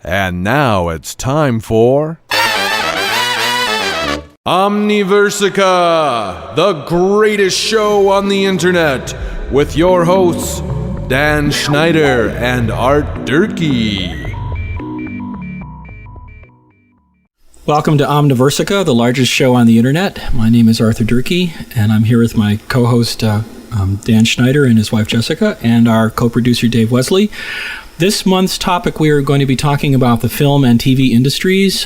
And now it's time for Omniversica, the greatest show on the internet, with your hosts, Dan Schneider and Art Durkee. Welcome to Omniversica, the largest show on the internet. My name is Arthur Durkee, and I'm here with my co-host Dan Schneider and his wife Jessica, and our co-producer Dave Wesley. This month's topic, we are going to be talking about the film and TV industries,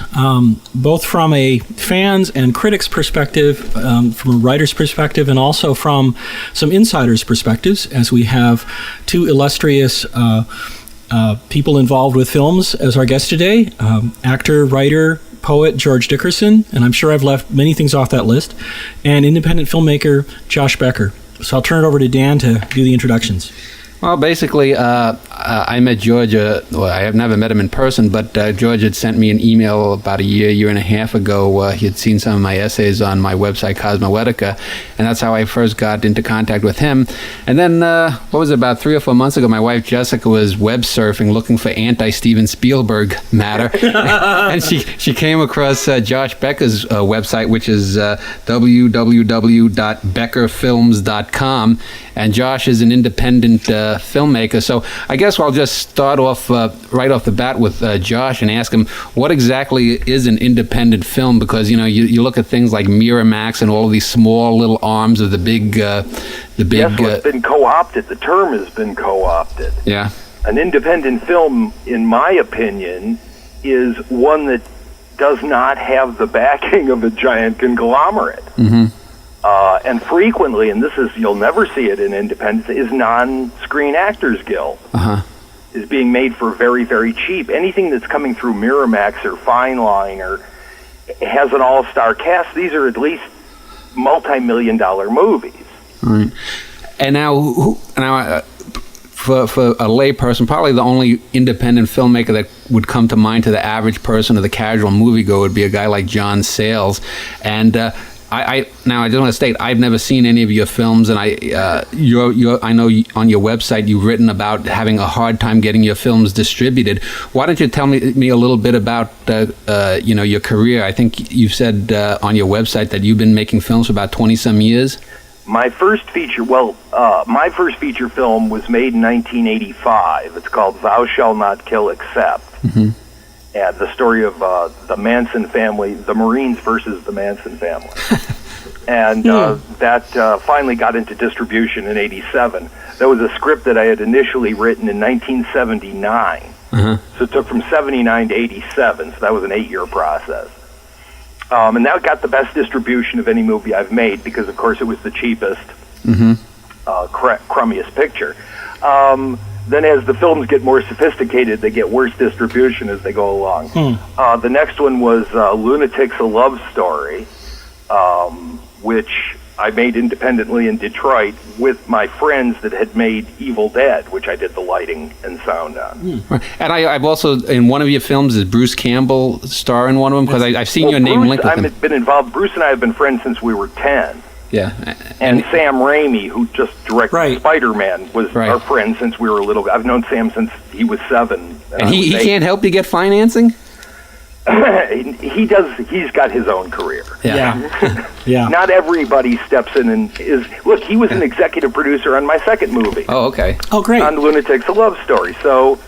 both from a fans and critics perspective, from a writer's perspective, and also from some insiders' perspectives, as we have two illustrious people involved with films as our guest today, actor, writer, poet George Dickerson, and I'm sure I've left many things off that list, and independent filmmaker Josh Becker. So I'll turn it over to Dan to do the introductions. Well, basically, I met George. Well, I have never met him in person, but George had sent me an email about a year and a half ago. He had seen some of my essays on my website, Cosmoetica, and that's how I first got into contact with him. And then, about 3 or 4 months ago, my wife Jessica was web surfing looking for anti-Steven Spielberg matter, and she came across Josh Becker's website, which is www.beckerfilms.com. And Josh is an independent filmmaker. So I guess I'll just start off right off the bat with Josh and ask him, what exactly is an independent film? Because, you know, you look at things like Miramax and all of these small little arms of the big... Yes, it's been co-opted. The term has been co-opted. Yeah. An independent film, in my opinion, is one that does not have the backing of a giant conglomerate. Mm-hmm. And frequently, and this is, you'll never see it in independence, is non-Screen Actors Guild. Is being made for very, very cheap. Anything that's coming through Miramax or Fine Line or has an all-star cast, these are at least multi-million-dollar movies. Right. And now, for a layperson, probably the only independent filmmaker that would come to mind to the average person or the casual moviegoer would be a guy like John Sayles. And I just want to state, I've never seen any of your films, and I know on your website you've written about having a hard time getting your films distributed. Why don't you tell me a little bit about your career? I think you've said on your website that you've been making films for about 20-some years. My first feature film was made in 1985. It's called Thou Shalt Not Kill Except. Mm-hmm. And the story of the Manson family, the Marines versus the Manson family. And that finally got into distribution in 87. That was a script that I had initially written in 1979. Uh-huh. So it took from 79 to 87, so that was an 8-year process. And that got the best distribution of any movie I've made because, of course, it was the cheapest, crummiest picture. Then as the films get more sophisticated, they get worse distribution as they go along. The next one was Lunatics, A Love Story, which I made independently in Detroit with my friends that had made Evil Dead, which I did the lighting and sound on. And I've also, in one of your films, is Bruce Campbell star in one of them? Because I've seen your name linked with him. I've been involved. Bruce and I have been friends since we were 10. Yeah. And Sam Raimi, who just directed Spider-Man, was our friend since we were little. I've known Sam since he was 7. And he can't help you get financing? He does. He's got his own career. Yeah. Yeah. Not everybody steps in and is... Look, he was an executive producer on my second movie. Oh, okay. Oh, great. On Lunatics, A Love Story. So,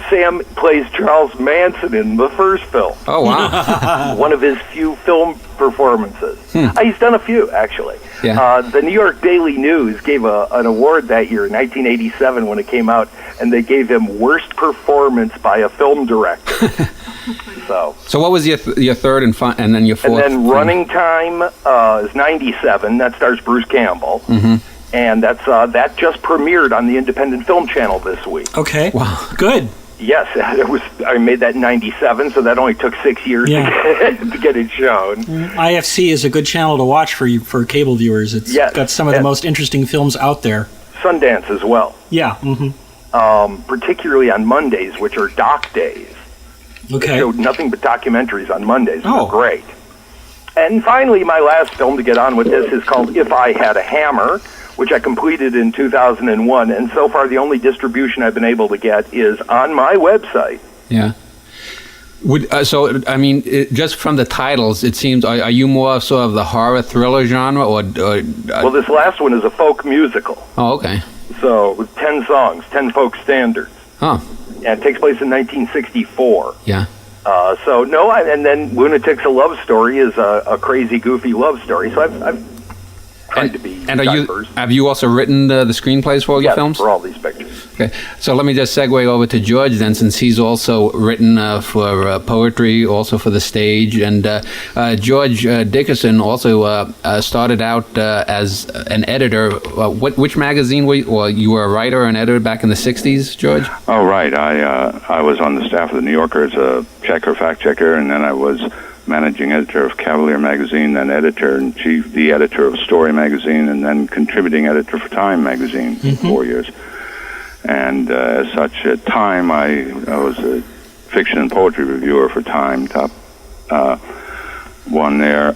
Sam plays Charles Manson in the first film. Oh, wow. One of his few film performances. He's done a few, actually. Yeah. The New York Daily News gave an award that year, 1987, when it came out, and they gave him Worst Performance by a Film Director. So what was your third and then your fourth? And then Running Time is 97. That stars Bruce Campbell. Mm-hmm. And that just premiered on the Independent Film Channel this week. Okay. Wow. Good. Yes, I made that in 97, so that only took 6 years to get it shown. IFC is a good channel to watch for cable viewers. It's got some of the most interesting films out there. Sundance as well. Yeah. Particularly on Mondays, which are doc days. Okay. They showed nothing but documentaries on Mondays. Oh. They're great. And finally, my last film to get on with this is called If I Had a Hammer, which I completed in 2001. And so far, the only distribution I've been able to get is on my website, Yeah. Just from the titles, it seems, are you more of sort of the horror thriller genre, or well, this last one is a folk musical. Oh, okay. So, with 10 songs, 10 folk standards. Huh. And it takes place in 1964. Yeah. And then Lunatic's a love story is a crazy, goofy love story. So I've tried to be diverse. Have you also written the screenplays for all your films? For all these pictures. Okay, so let me just segue over to George then, since he's also written for poetry, also for the stage. And George Dickerson also started out as an editor. Which magazine were you? Well, you were a writer or an editor back in the 60s, George? Oh, right. I was on the staff of the New Yorker as a fact checker, and then I was managing editor of Cavalier magazine, then editor-in-chief, the editor of Story magazine, and then contributing editor for Time magazine for 4 years. And as such, at Time, I was a fiction and poetry reviewer for Time, top one there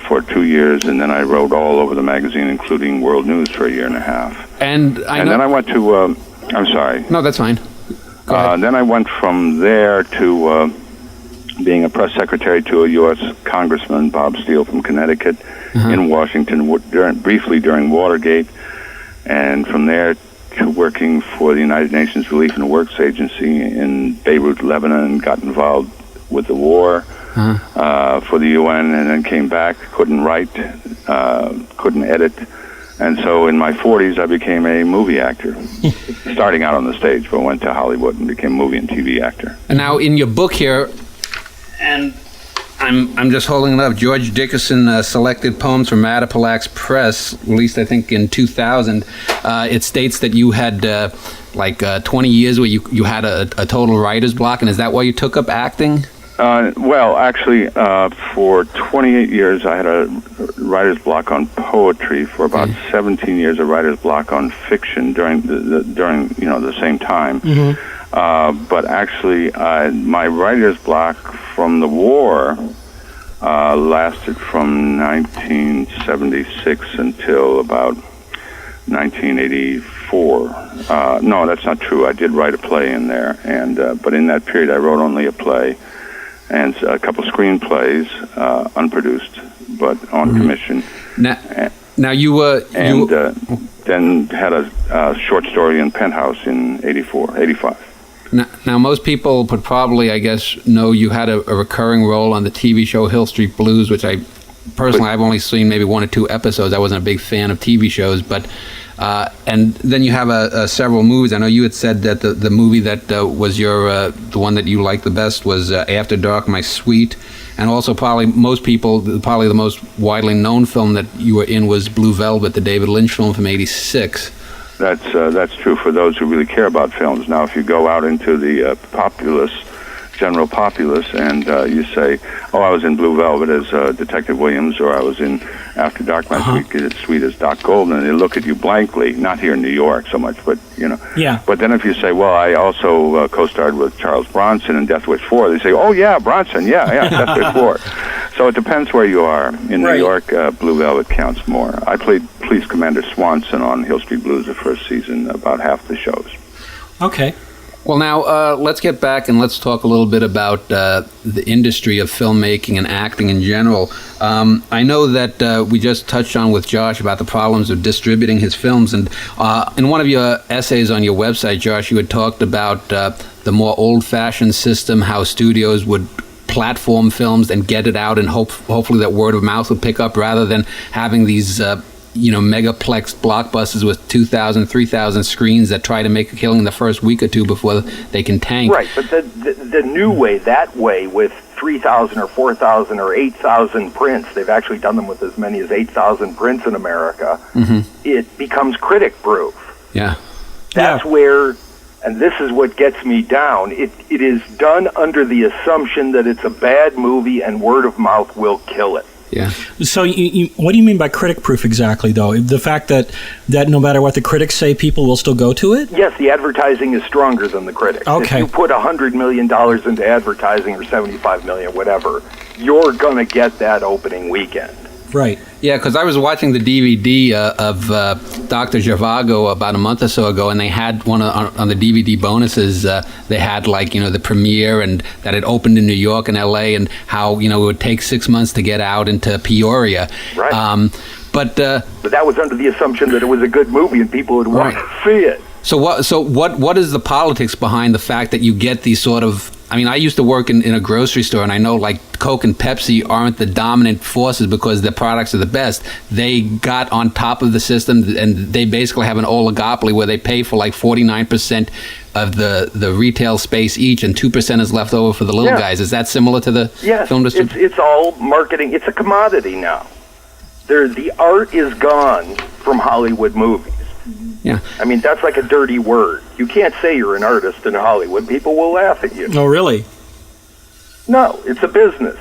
for 2 years, and then I wrote all over the magazine, including World News, for a year and a half. And then I went to, I'm sorry. No, that's fine. Go ahead. Then I went from there to being a press secretary to a U.S. Congressman, Bob Steele from Connecticut, in Washington, briefly during Watergate, and from there to working for the United Nations Relief and Works Agency in Beirut, Lebanon, got involved with the war for the UN, and then came back, couldn't write, couldn't edit, and so in my 40s I became a movie actor, starting out on the stage, but went to Hollywood and became a movie and TV actor. And now in your book here, and I'm just holding it up, George Dickerson selected poems from Mattapalax Press, released I think in 2000. It states that you had 20 years where you had a total writer's block, and is that why you took up acting? Well, actually, for 28 years I had a writer's block on poetry. For about 17 years, a writer's block on fiction during the same time. But actually, my writer's block from the war lasted from 1976 until about 1984. No, that's not true. I did write a play in there, and but in that period, I wrote only a play and a couple screenplays, unproduced, but on commission. Now you were... then had a short story in Penthouse in 85. Now, most people would probably, I guess, know you had a recurring role on the TV show Hill Street Blues, which I've only seen maybe 1 or 2 episodes. I wasn't a big fan of TV shows, but and then you have several movies. I know you had said that the movie that was the one that you liked the best was After Dark, My Sweet, and also probably the most widely known film that you were in was Blue Velvet, the David Lynch film from '86. That's true for those who really care about films. Now, if you go out into the general populace, and you say, "Oh, I was in Blue Velvet as Detective Williams," or "I was in After Dark, My Sweet as Doc Golden," and they look at you blankly. Not here in New York so much, but Yeah. But then if you say, "Well, I also co-starred with Charles Bronson in Death Wish 4," they say, "Oh yeah, Bronson, yeah, Death Wish 4." So it depends where you are. In New York, Blue Velvet counts more. I played Police Commander Swanson on Hill Street Blues the first season, about half the shows. Okay. Well, now let's get back and let's talk a little bit about the industry of filmmaking and acting in general. I know that we just touched on with Josh about the problems of distributing his films, and in one of your essays on your website, Josh, you had talked about the more old-fashioned system, how studios would platform films and get it out, and hopefully that word of mouth would pick up, rather than having these megaplex blockbusters with 2,000, 3,000 screens that try to make a killing in the first week or two before they can tank. Right, but the new way, that way, with 3,000 or 4,000 or 8,000 prints, they've actually done them with as many as 8,000 prints in America, it becomes critic-proof. Yeah. That's where, and this is what gets me down, it is done under the assumption that it's a bad movie and word of mouth will kill it. Yeah. So what do you mean by critic-proof exactly, though? The fact that no matter what the critics say, people will still go to it? Yes, the advertising is stronger than the critics. Okay. If you put $100 million into advertising, or $75 million, whatever, you're going to get that opening weekend. Right. Yeah, because I was watching the DVD of Dr. Zhivago about a month or so ago, and they had one on the DVD bonuses. They had the premiere and that it opened in New York and L.A. and how it would take 6 months to get out into Peoria. Right. But that was under the assumption that it was a good movie and people would want to see it. So what is the politics behind the fact that you get these sort of? I mean, I used to work in a grocery store, and I know Coke and Pepsi aren't the dominant forces because their products are the best. They got on top of the system, and they basically have an oligopoly where they pay for 49% of the retail space each, and 2% is left over for the little guys. Is that similar to the film industry? It's all marketing. It's a commodity now. The art is gone from Hollywood movies. Yeah. I mean, that's like a dirty word. You can't say you're an artist in Hollywood. People will laugh at you. Oh, really? No, it's a business.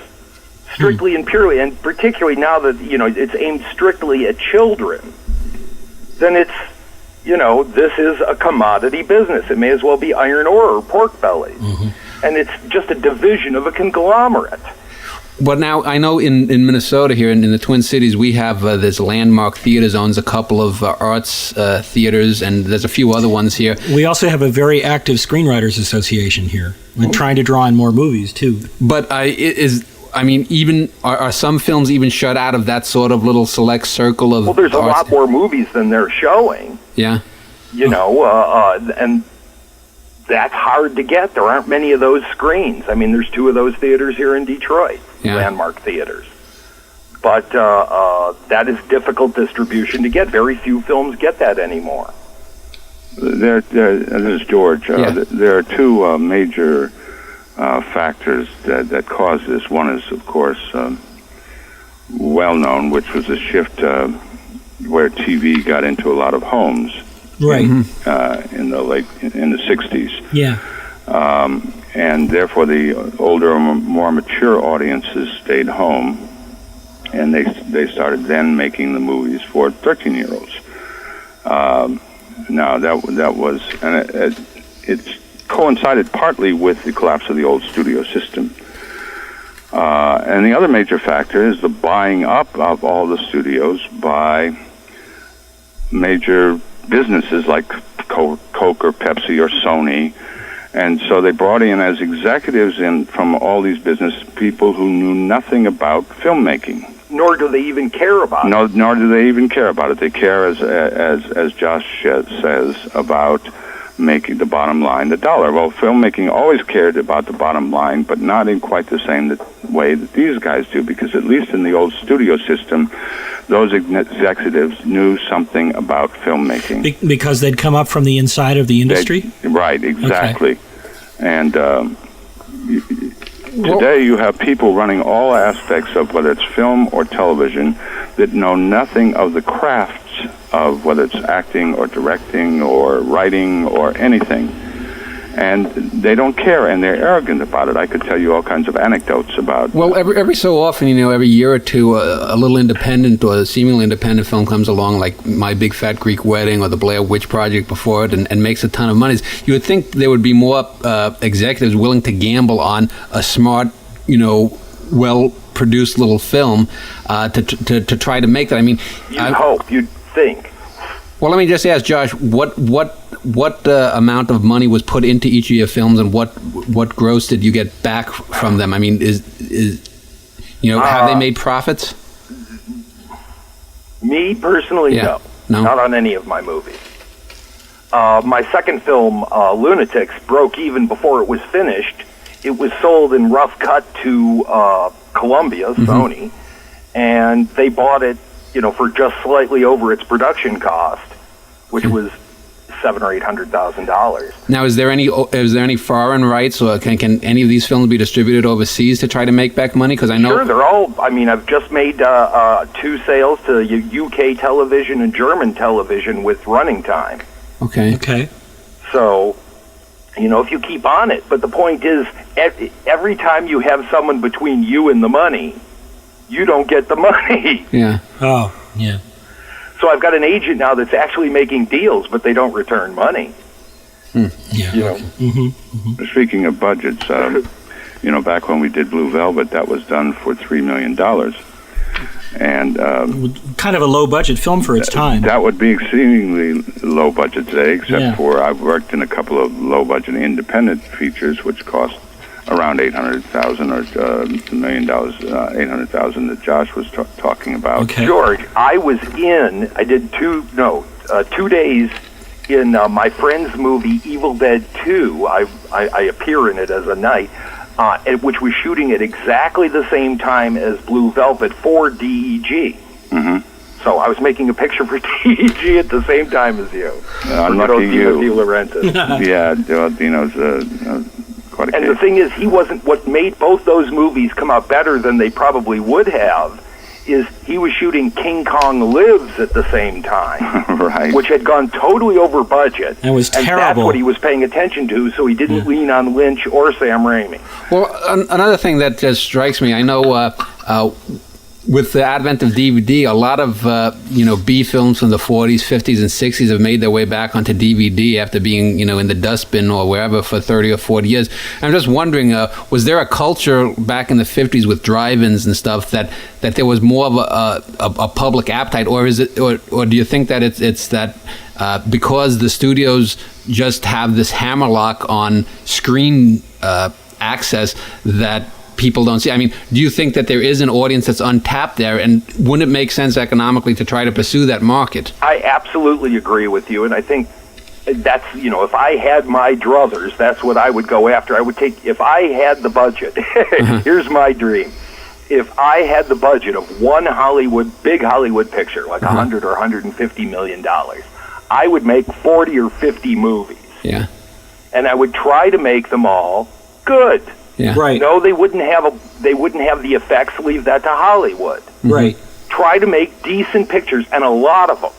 Strictly and purely, and particularly now that, it's aimed strictly at children, then it's, this is a commodity business. It may as well be iron ore or pork bellies. Mm-hmm. And it's just a division of a conglomerate. But now, I know in Minnesota here, in the Twin Cities, we have this Landmark Theaters owns a couple of arts theaters, and there's a few other ones here. We also have a very active Screenwriters Association here. We're trying to draw in more movies, too. But even are some films even shut out of that sort of little select circle of? Well, there's a lot more movies than they're showing. Yeah. And that's hard to get. There aren't many of those screens. I mean, there's 2 of those theaters here in Detroit, Landmark Theaters. But that is difficult distribution to get. Very few films get that anymore. This is George. There are 2 major factors that cause this. One is, of course, well known, which was a shift where TV got into a lot of homes. Right. In the 60s. Yeah. And therefore the older, more mature audiences stayed home, and they started then making the movies for 13-year-olds. Now that was, and it's coincided partly with the collapse of the old studio system. And the other major factor is the buying up of all the studios by major businesses like Coke or Pepsi or Sony, and so they brought in as executives from all these business people who knew nothing about filmmaking. Nor do they even care about it. Nor do they even care about it. They care, as Josh says, about making the bottom line, the dollar. Well, filmmaking always cared about the bottom line, but not in quite the same way that these guys do, because at least in the old studio system, those executives knew something about filmmaking. Because they'd come up from the inside of the industry? Right, exactly. Okay. And today you have people running all aspects of whether it's film or television that know nothing of the crafts of whether it's acting or directing or writing or anything. And they don't care, and they're arrogant about it. I could tell you all kinds of anecdotes about... Well, every so often, every year or two, a little independent or seemingly independent film comes along, like My Big Fat Greek Wedding or The Blair Witch Project before it, and makes a ton of money. You would think there would be more executives willing to gamble on a smart, well-produced little film to try to make that. I mean... You'd think. Well, let me just ask Josh, what amount of money was put into each of your films, and what gross did you get back from them? I mean, have they made profits? Me personally, no, not on any of my movies. My second film, Lunatics, broke even before it was finished. It was sold in rough cut to Columbia, Sony, and they bought it, for just slightly over its production cost, which was $700,000 or $800,000. Now, is there any foreign rights, or can any of these films be distributed overseas to try to make back money? Because I know they're all. I mean, I've just made 2 sales to UK television and German television with running time. Okay. So, if you keep on it, but the point is, every time you have someone between you and the money, you don't get the money. Yeah. Oh, yeah. So I've got an agent now that's actually making deals, but they don't return money. Yeah. Speaking of budgets, back when we did Blue Velvet, that was done for $3 million. And kind of a low-budget film for its time. That would be exceedingly low budget today, except for I've worked in a couple of low-budget independent features, which cost around $800,000 or $1 million, $800,000 that Josh was talking about. Okay. George, I did 2 days in my friend's movie Evil Dead 2. I appear in it as a knight, which was shooting at exactly the same time as Blue Velvet for DEG. Mm-hmm. So I was making a picture for DEG at the same time as you. Unlucky you. Dino De Laurentiis. Yeah, Dino's quite a And case. the thing is, what made both those movies come out better than they probably would have is he was shooting King Kong Lives at the same time, right? Which had gone totally over budget. And was terrible. And that's what he was paying attention to, so he didn't lean on Lynch or Sam Raimi. Well, another thing that just strikes me, I know with the advent of DVD, a lot of B films from the 40s, 50s, and 60s have made their way back onto DVD after being in the dustbin or wherever for 30 or 40 years. I'm just wondering, was there a culture back in the 50s with drive-ins and stuff that there was more of a public appetite, or is it, or do you think that it's that because the studios just have this hammerlock on screen access that people don't see? I mean, do you think that there is an audience that's untapped there, and wouldn't it make sense economically to try to pursue that market? I absolutely agree with you, and I think that's, if I had my druthers, that's what I would go after. I would take, if I had the budget, here's my dream. If I had the budget of one big Hollywood picture, like $100 or $150 million, I would make 40 or 50 movies. Yeah. And I would try to make them all good. Yeah. Right. No, they wouldn't have the effects. Leave that to Hollywood. Right. Try to make decent pictures, and a lot of them.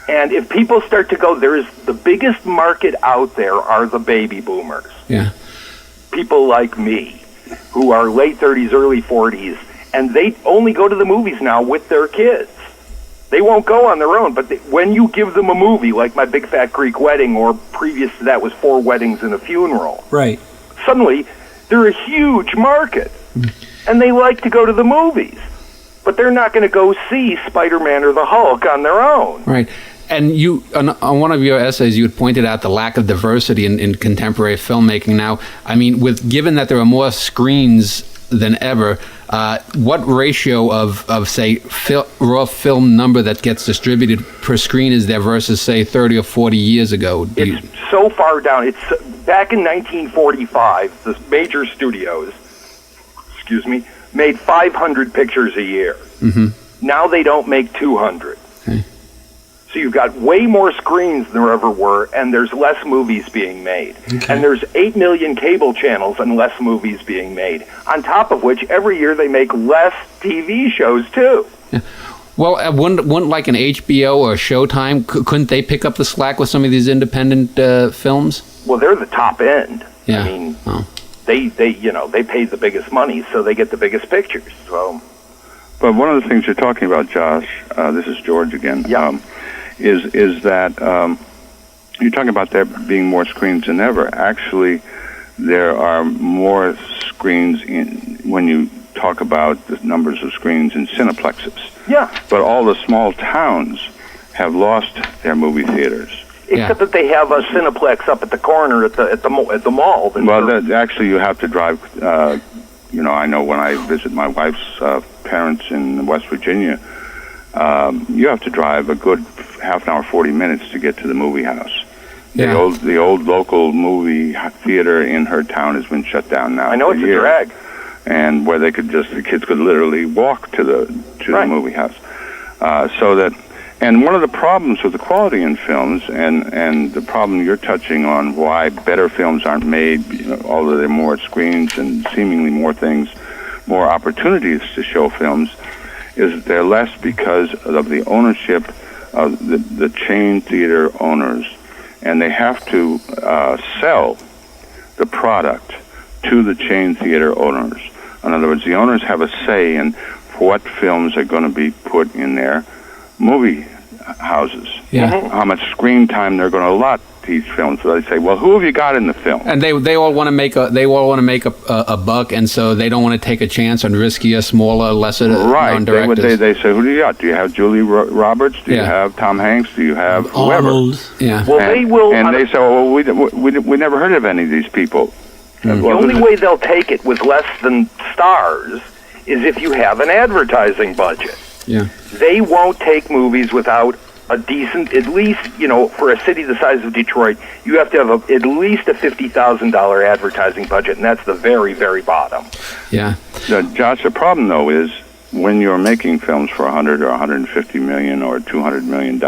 And if people start to go, the biggest market out there are the baby boomers. Yeah. People like me, who are late 30s, early 40s, and they only go to the movies now with their kids. They won't go on their own, but when you give them a movie like My Big Fat Greek Wedding, or previous to that was 4 Weddings and a Funeral, Right. suddenly they're a huge market, and they like to go to the movies, but they're not going to go see Spider-Man or the Hulk on their own. Right. And you, on one of your essays, you had pointed out the lack of diversity in contemporary filmmaking. Now, I mean, given that there are more screens than ever, what ratio of say, raw film number that gets distributed per screen is there versus, say, 30 or 40 years ago? It's so far down. It's back in 1945, the major studios, made 500 pictures a year. Mm-hmm. Now they don't make 200. Okay. So you've got way more screens than there ever were, and there's less movies being made. Okay. And there's 8 million cable channels and less movies being made. On top of which, every year they make less TV shows, too. Yeah. Well, wouldn't like an HBO or Showtime, couldn't they pick up the slack with some of these independent films? Well, they're the top end. Yeah. I mean, they pay the biggest money, so they get the biggest pictures. So. But one of the things you're talking about, Josh, this is George again. Yeah. Is that you're talking about there being more screens than ever. Actually, there are more screens when you talk about the numbers of screens in cineplexes. Yeah. But all the small towns have lost their movie theaters. Except that they have a Cineplex up at the corner at the mall. Well, actually, you have to drive. I know when I visit my wife's parents in West Virginia, you have to drive a good half an hour, 40 minutes to get to the movie house. Yeah. The old local movie theater in her town has been shut down now. I know, it's a drag. And where the kids could literally walk to the movie house. And one of the problems with the quality in films, and the problem you're touching on, why better films aren't made, although there are more screens and seemingly more things, more opportunities to show films, is they're less because of the ownership of the chain theater owners, and they have to sell the product to the chain theater owners. In other words, the owners have a say in what films are going to be put in their movie houses. Yeah. How much screen time they're going to allot each film. So they say, "Well, who have you got in the film?" And they all want to make a buck, and so they don't want to take a chance on riskier, smaller, lesser known directors. They say, "Who do you got? Do you have Julie Roberts? Do you have Tom Hanks? Do you have whoever?" Yeah. Well, they will. And they say, "Well, we never heard of any of these people." The only way they'll take it with less than stars is if you have an advertising budget. Yeah. They won't take movies without a decent, at least, for a city the size of Detroit, you have to have at least a $50,000 advertising budget, and that's the very, very bottom. Yeah. Josh, the problem, though, is when you're making films for $100 or $150 million or $200 million,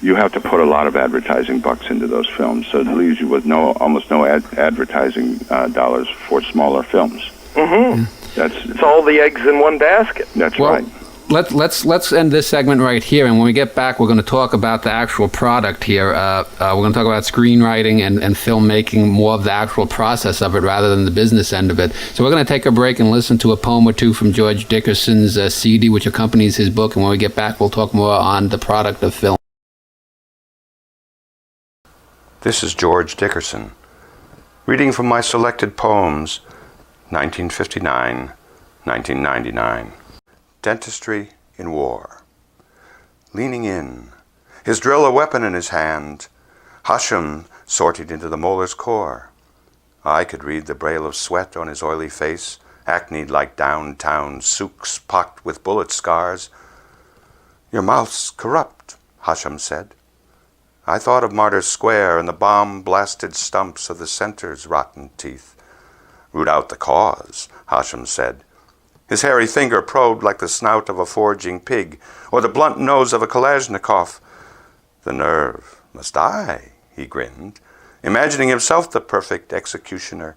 you have to put a lot of advertising bucks into those films, so it leaves you with almost no advertising dollars for smaller films. Mm-hmm. It's all the eggs in one basket. That's right. Let's end this segment right here, and when we get back, we're going to talk about the actual product here. We're going to talk about screenwriting and filmmaking, more of the actual process of it rather than the business end of it. So we're going to take a break and listen to a poem or two from George Dickerson's CD, which accompanies his book, and when we get back, we'll talk more on the product of film. This is George Dickerson, reading from my selected poems, 1959, 1999. Dentistry in War. Leaning in, his drill a weapon in his hand, Hashem sorted into the molar's core. I could read the braille of sweat on his oily face, acneed like downtown souks pocked with bullet scars. Your mouth's corrupt, Hashem said. I thought of Martyrs Square and the bomb-blasted stumps of the center's rotten teeth. Root out the cause, Hashem said. His hairy finger probed like the snout of a foraging pig, or the blunt nose of a Kalashnikov. The nerve must die, he grinned, imagining himself the perfect executioner,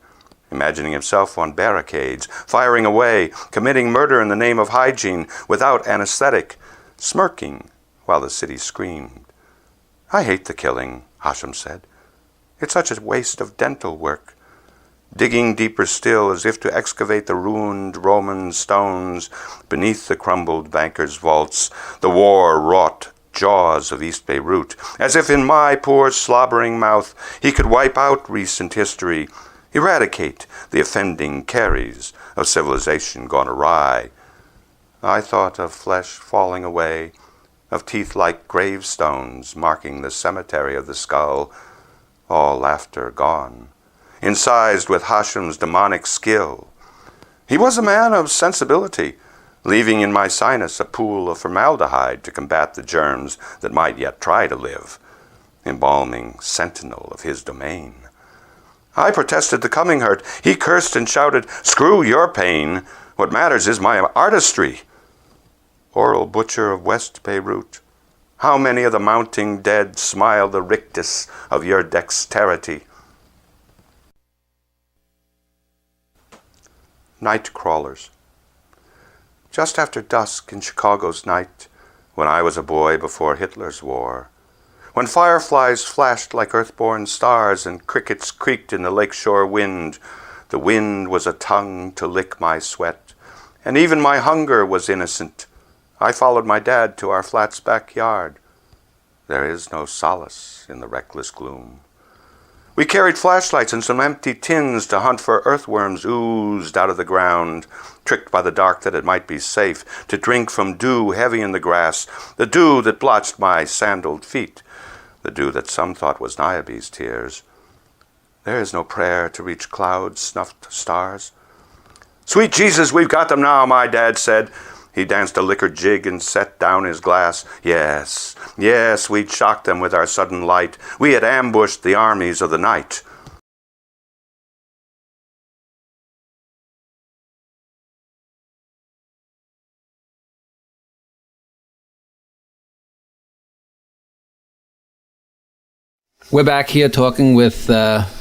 imagining himself on barricades, firing away, committing murder in the name of hygiene without anesthetic, smirking while the city screamed. I hate the killing, Hashem said. It's such a waste of dental work. Digging deeper still as if to excavate the ruined Roman stones beneath the crumbled banker's vaults, the war-wrought jaws of East Beirut, as if in my poor slobbering mouth he could wipe out recent history, eradicate the offending caries of civilization gone awry. I thought of flesh falling away, of teeth like gravestones marking the cemetery of the skull, all laughter gone, incised with Hashem's demonic skill. He was a man of sensibility, leaving in my sinus a pool of formaldehyde to combat the germs that might yet try to live, embalming sentinel of his domain. I protested the coming hurt. He cursed and shouted, "Screw your pain. What matters is my artistry." Oral butcher of West Beirut, how many of the mounting dead smile the rictus of your dexterity? Night crawlers. Just after dusk in Chicago's night, when I was a boy before Hitler's war, when fireflies flashed like earthborn stars and crickets creaked in the lakeshore wind, the wind was a tongue to lick my sweat, and even my hunger was innocent. I followed my dad to our flat's backyard. There is no solace in the reckless gloom. We carried flashlights and some empty tins to hunt for earthworms oozed out of the ground, tricked by the dark that it might be safe to drink from dew heavy in the grass, the dew that blotched my sandaled feet, the dew that some thought was Niobe's tears. There is no prayer to reach cloud-snuffed stars. "Sweet Jesus, we've got them now," my dad said. He danced a liquor jig and set down his glass. Yes, yes, we'd shocked them with our sudden light. We had ambushed the armies of the night. We're back here talking with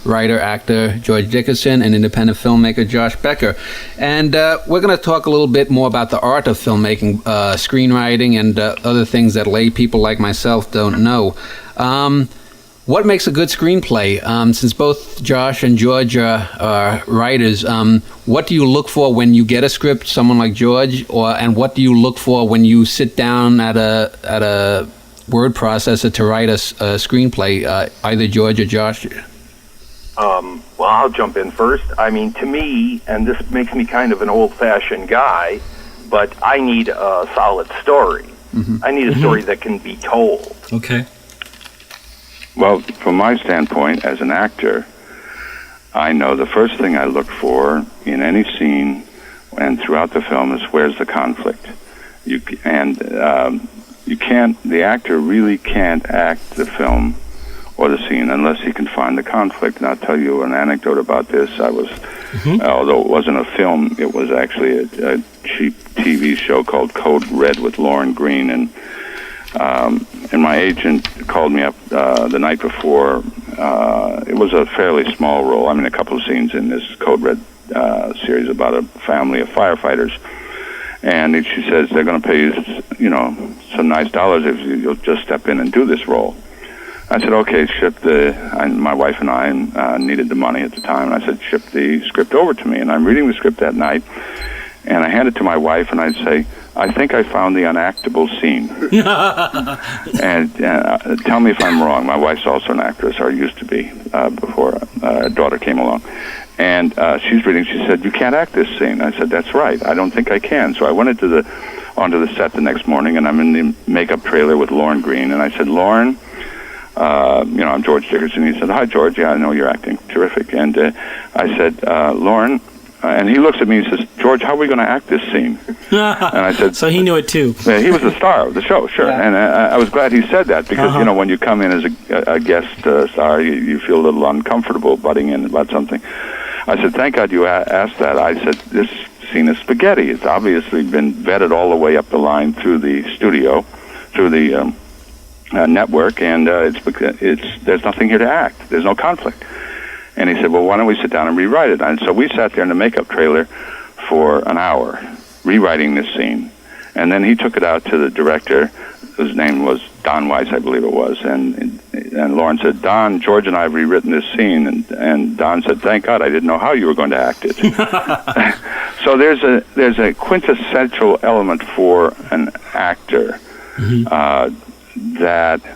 writer, actor George Dickerson and independent filmmaker Josh Becker. And we're going to talk a little bit more about the art of filmmaking, screenwriting, and other things that lay people like myself don't know. What makes a good screenplay? Since both Josh and George are writers, what do you look for when you get a script, someone like George, and what do you look for when you sit down at a word processor to write a screenplay, either George or Josh? Well, I'll jump in first. I mean, to me, and this makes me kind of an old-fashioned guy, but I need a solid story. I need a story that can be told. Okay. Well, from my standpoint as an actor, I know the first thing I look for in any scene and throughout the film is where's the conflict. The actor really can't act the film or the scene unless he can find the conflict. And I'll tell you an anecdote about this. I was, although it wasn't a film, it was actually a cheap TV show called Code Red with Lauren Green, and my agent called me up the night before. It was a fairly small role. I mean, a couple of scenes in this Code Red series about a family of firefighters. And she says, they're going to pay you, some nice dollars if you'll just step in and do this role. I said, okay, my wife and I needed the money at the time, and I said, ship the script over to me. And I'm reading the script that night, and I hand it to my wife, and I'd say, I think I found the unactable scene. And tell me if I'm wrong. My wife's also an actress, or used to be, before our daughter came along. And she's reading, she said, you can't act this scene. I said, that's right, I don't think I can. So I went onto the set the next morning, and I'm in the makeup trailer with Lauren Green, and I said, Lauren, I'm George Dickerson. He said, hi, George. Yeah, I know you're acting. Terrific. And I said, Lauren, and he looks at me and says, George, how are we going to act this scene? And I said... So he knew it, too. Yeah, he was the star of the show, sure. Yeah. And I was glad he said that because, when you come in as a guest star, you feel a little uncomfortable butting in about something. I said, thank God you asked that. I said, this scene is spaghetti. It's obviously been vetted all the way up the line through the studio, through the... network, and there's nothing here to act. There's no conflict. And he said, well, why don't we sit down and rewrite it? And so we sat there in the makeup trailer for an hour, rewriting this scene. And then he took it out to the director, whose name was Don Weiss, I believe it was. And Lauren said, Don, George and I have rewritten this scene. And Don said, thank God, I didn't know how you were going to act it. So there's a quintessential element for an actor that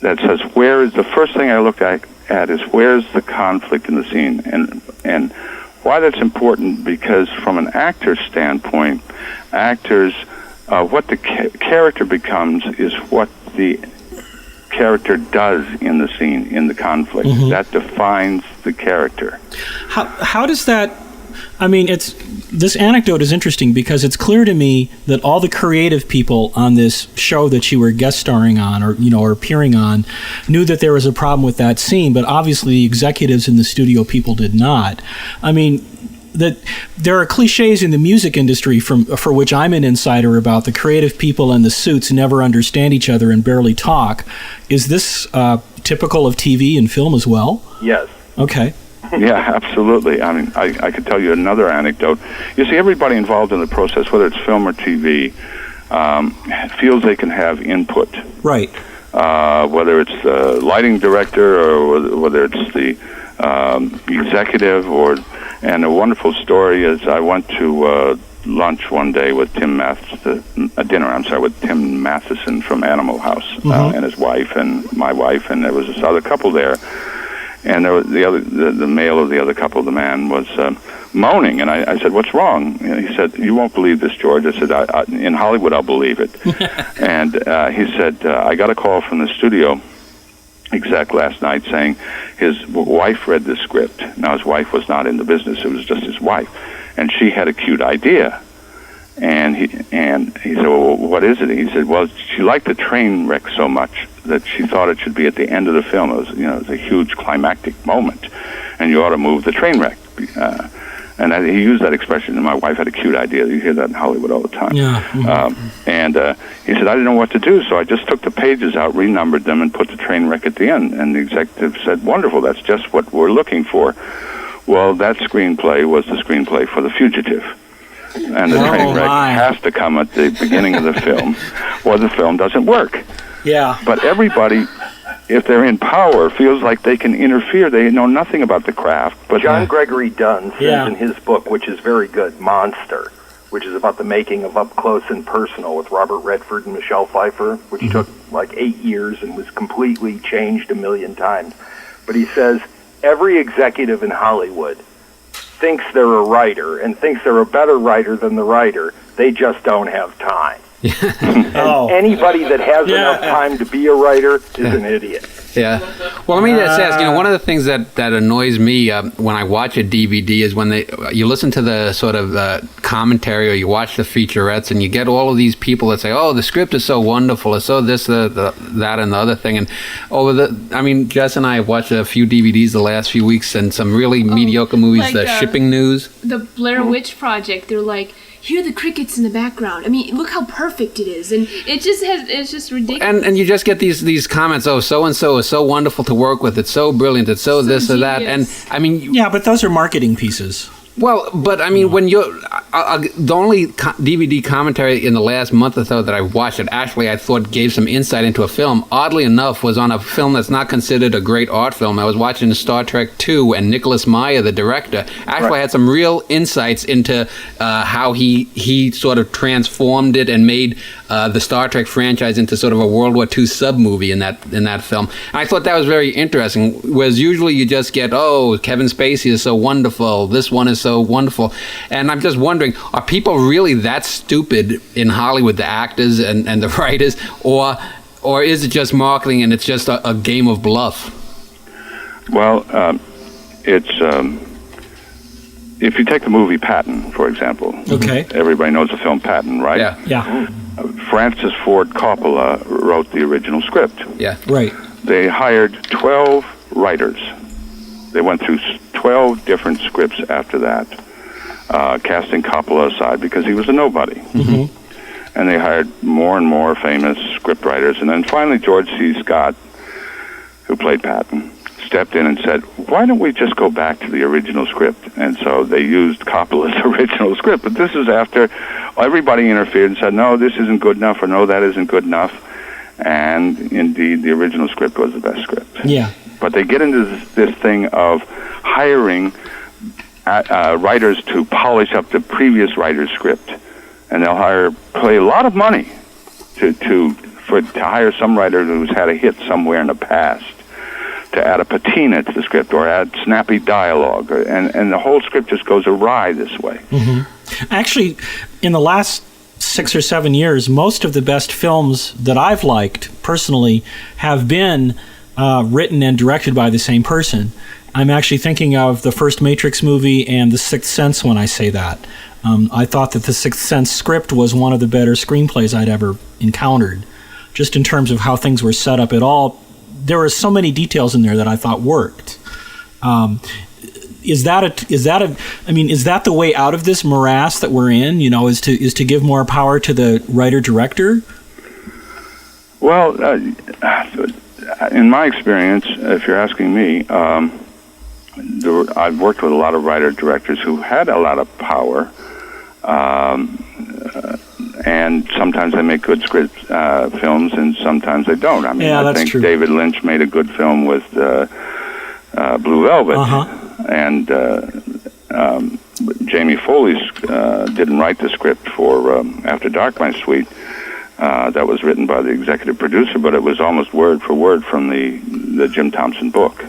says, where is the first thing I look at is where's the conflict in the scene, and why that's important, because from an actor's standpoint, actors, what the character becomes is what the character does in the scene, in the conflict. That defines the character. How does that... I mean, this anecdote is interesting because it's clear to me that all the creative people on this show that you were guest starring on or appearing on knew that there was a problem with that scene, but obviously the executives in the studio people did not. I mean, that there are cliches in the music industry for which I'm an insider about the creative people and the suits never understand each other and barely talk. Is this typical of TV and film as well? Yes. Okay. Yeah, absolutely. I mean, I could tell you another anecdote. You see, everybody involved in the process, whether it's film or TV, feels they can have input. Right. Whether it's the lighting director or whether it's the executive, and a wonderful story is I went to lunch one day with dinner with Tim Matheson from Animal House and his wife and my wife, and there was this other couple there. And there was the male of the other couple, the man, was moaning. And I said, what's wrong? And he said, you won't believe this, George. I said, in Hollywood, I'll believe it. And he said, I got a call from the studio exec last night saying his wife read the script. Now, his wife was not in the business. It was just his wife. And she had a cute idea. And he said, well, what is it? He said, well, she liked the train wreck so much that she thought it should be at the end of the film. It was, it was a huge climactic moment, and you ought to move the train wreck. And he used that expression, and my wife had a cute idea. You hear that in Hollywood all the time. Yeah. And he said, I didn't know what to do, so I just took the pages out, renumbered them, and put the train wreck at the end. And the executive said, wonderful, that's just what we're looking for. Well, that screenplay was the screenplay for The Fugitive. And the train wreck has to come at the beginning of the film, or the film doesn't work. Yeah. But everybody, if they're in power, feels like they can interfere. They know nothing about the craft. But John Gregory Dunn says in his book, which is very good, Monster, which is about the making of Up Close and Personal with Robert Redford and Michelle Pfeiffer, which took like 8 years and was completely changed a million times. But he says, every executive in Hollywood thinks they're a writer and thinks they're a better writer than the writer. They just don't have time. And anybody that has enough time to be a writer is an idiot. Yeah. Well, let me just ask, one of the things that annoys me when I watch a DVD is when you listen to the sort of commentary or you watch the featurettes and you get all of these people that say, oh, the script is so wonderful, it's so this, that, and the other thing. And Jess and I have watched a few DVDs the last few weeks and some really mediocre movies, like the Shipping News. The Blair Witch Project, they're like, hear the crickets in the background. I mean, look how perfect it is, and it's just ridiculous. And you just get these comments. Oh, so and so is so wonderful to work with. It's so brilliant. It's so this or that. And I mean, yeah, but those are marketing pieces. Well, but I mean, when you're the only DVD commentary in the last month or so that I watched that actually I thought gave some insight into a film, oddly enough, was on a film that's not considered a great art film. I was watching Star Trek II, and Nicholas Meyer, the director, actually had some real insights into how he sort of transformed it and made the Star Trek franchise into sort of a World War II sub-movie in that film. And I thought that was very interesting, whereas usually you just get, oh, Kevin Spacey is so wonderful, this one is so wonderful. And I'm just wondering, are people really that stupid in Hollywood, the actors and the writers, or is it just marketing and it's just a game of bluff? Well, it's if you take the movie Patton, for example. Okay. Everybody knows the film Patton, right? Yeah. Francis Ford Coppola wrote the original script. Yeah. Right. They hired 12 writers. They went through 12 different scripts after that, casting Coppola aside because he was a nobody. Mm-hmm. And they hired more and more famous scriptwriters. And then finally George C. Scott, who played Patton, stepped in and said, why don't we just go back to the original script? And so they used Coppola's original script. But this is after everybody interfered and said, no, this isn't good enough, or no, that isn't good enough. And indeed, the original script was the best script. Yeah. But they get into this thing of hiring writers to polish up the previous writer's script. And they'll pay a lot of money to hire some writer who's had a hit somewhere in the past, to add a patina to the script or add snappy dialogue, and the whole script just goes awry this way. Mm-hmm. Actually, in the last 6 or 7 years, most of the best films that I've liked personally have been written and directed by the same person. I'm actually thinking of the first Matrix movie and The Sixth Sense when I say that. I thought that The Sixth Sense script was one of the better screenplays I'd ever encountered, just in terms of how things were set up at all. There were so many details in there that I thought worked. Is that the way out of this morass that we're in? Is to give more power to the writer-director? Well, in my experience, if you're asking me, I've worked with a lot of writer-directors who had a lot of power, and sometimes they make good films, and sometimes they don't. I mean, I think true. David Lynch made a good film with Blue Velvet, and Jamie Foley didn't write the script for After Dark, My Sweet. That was written by the executive producer, but it was almost word for word from the Jim Thompson book.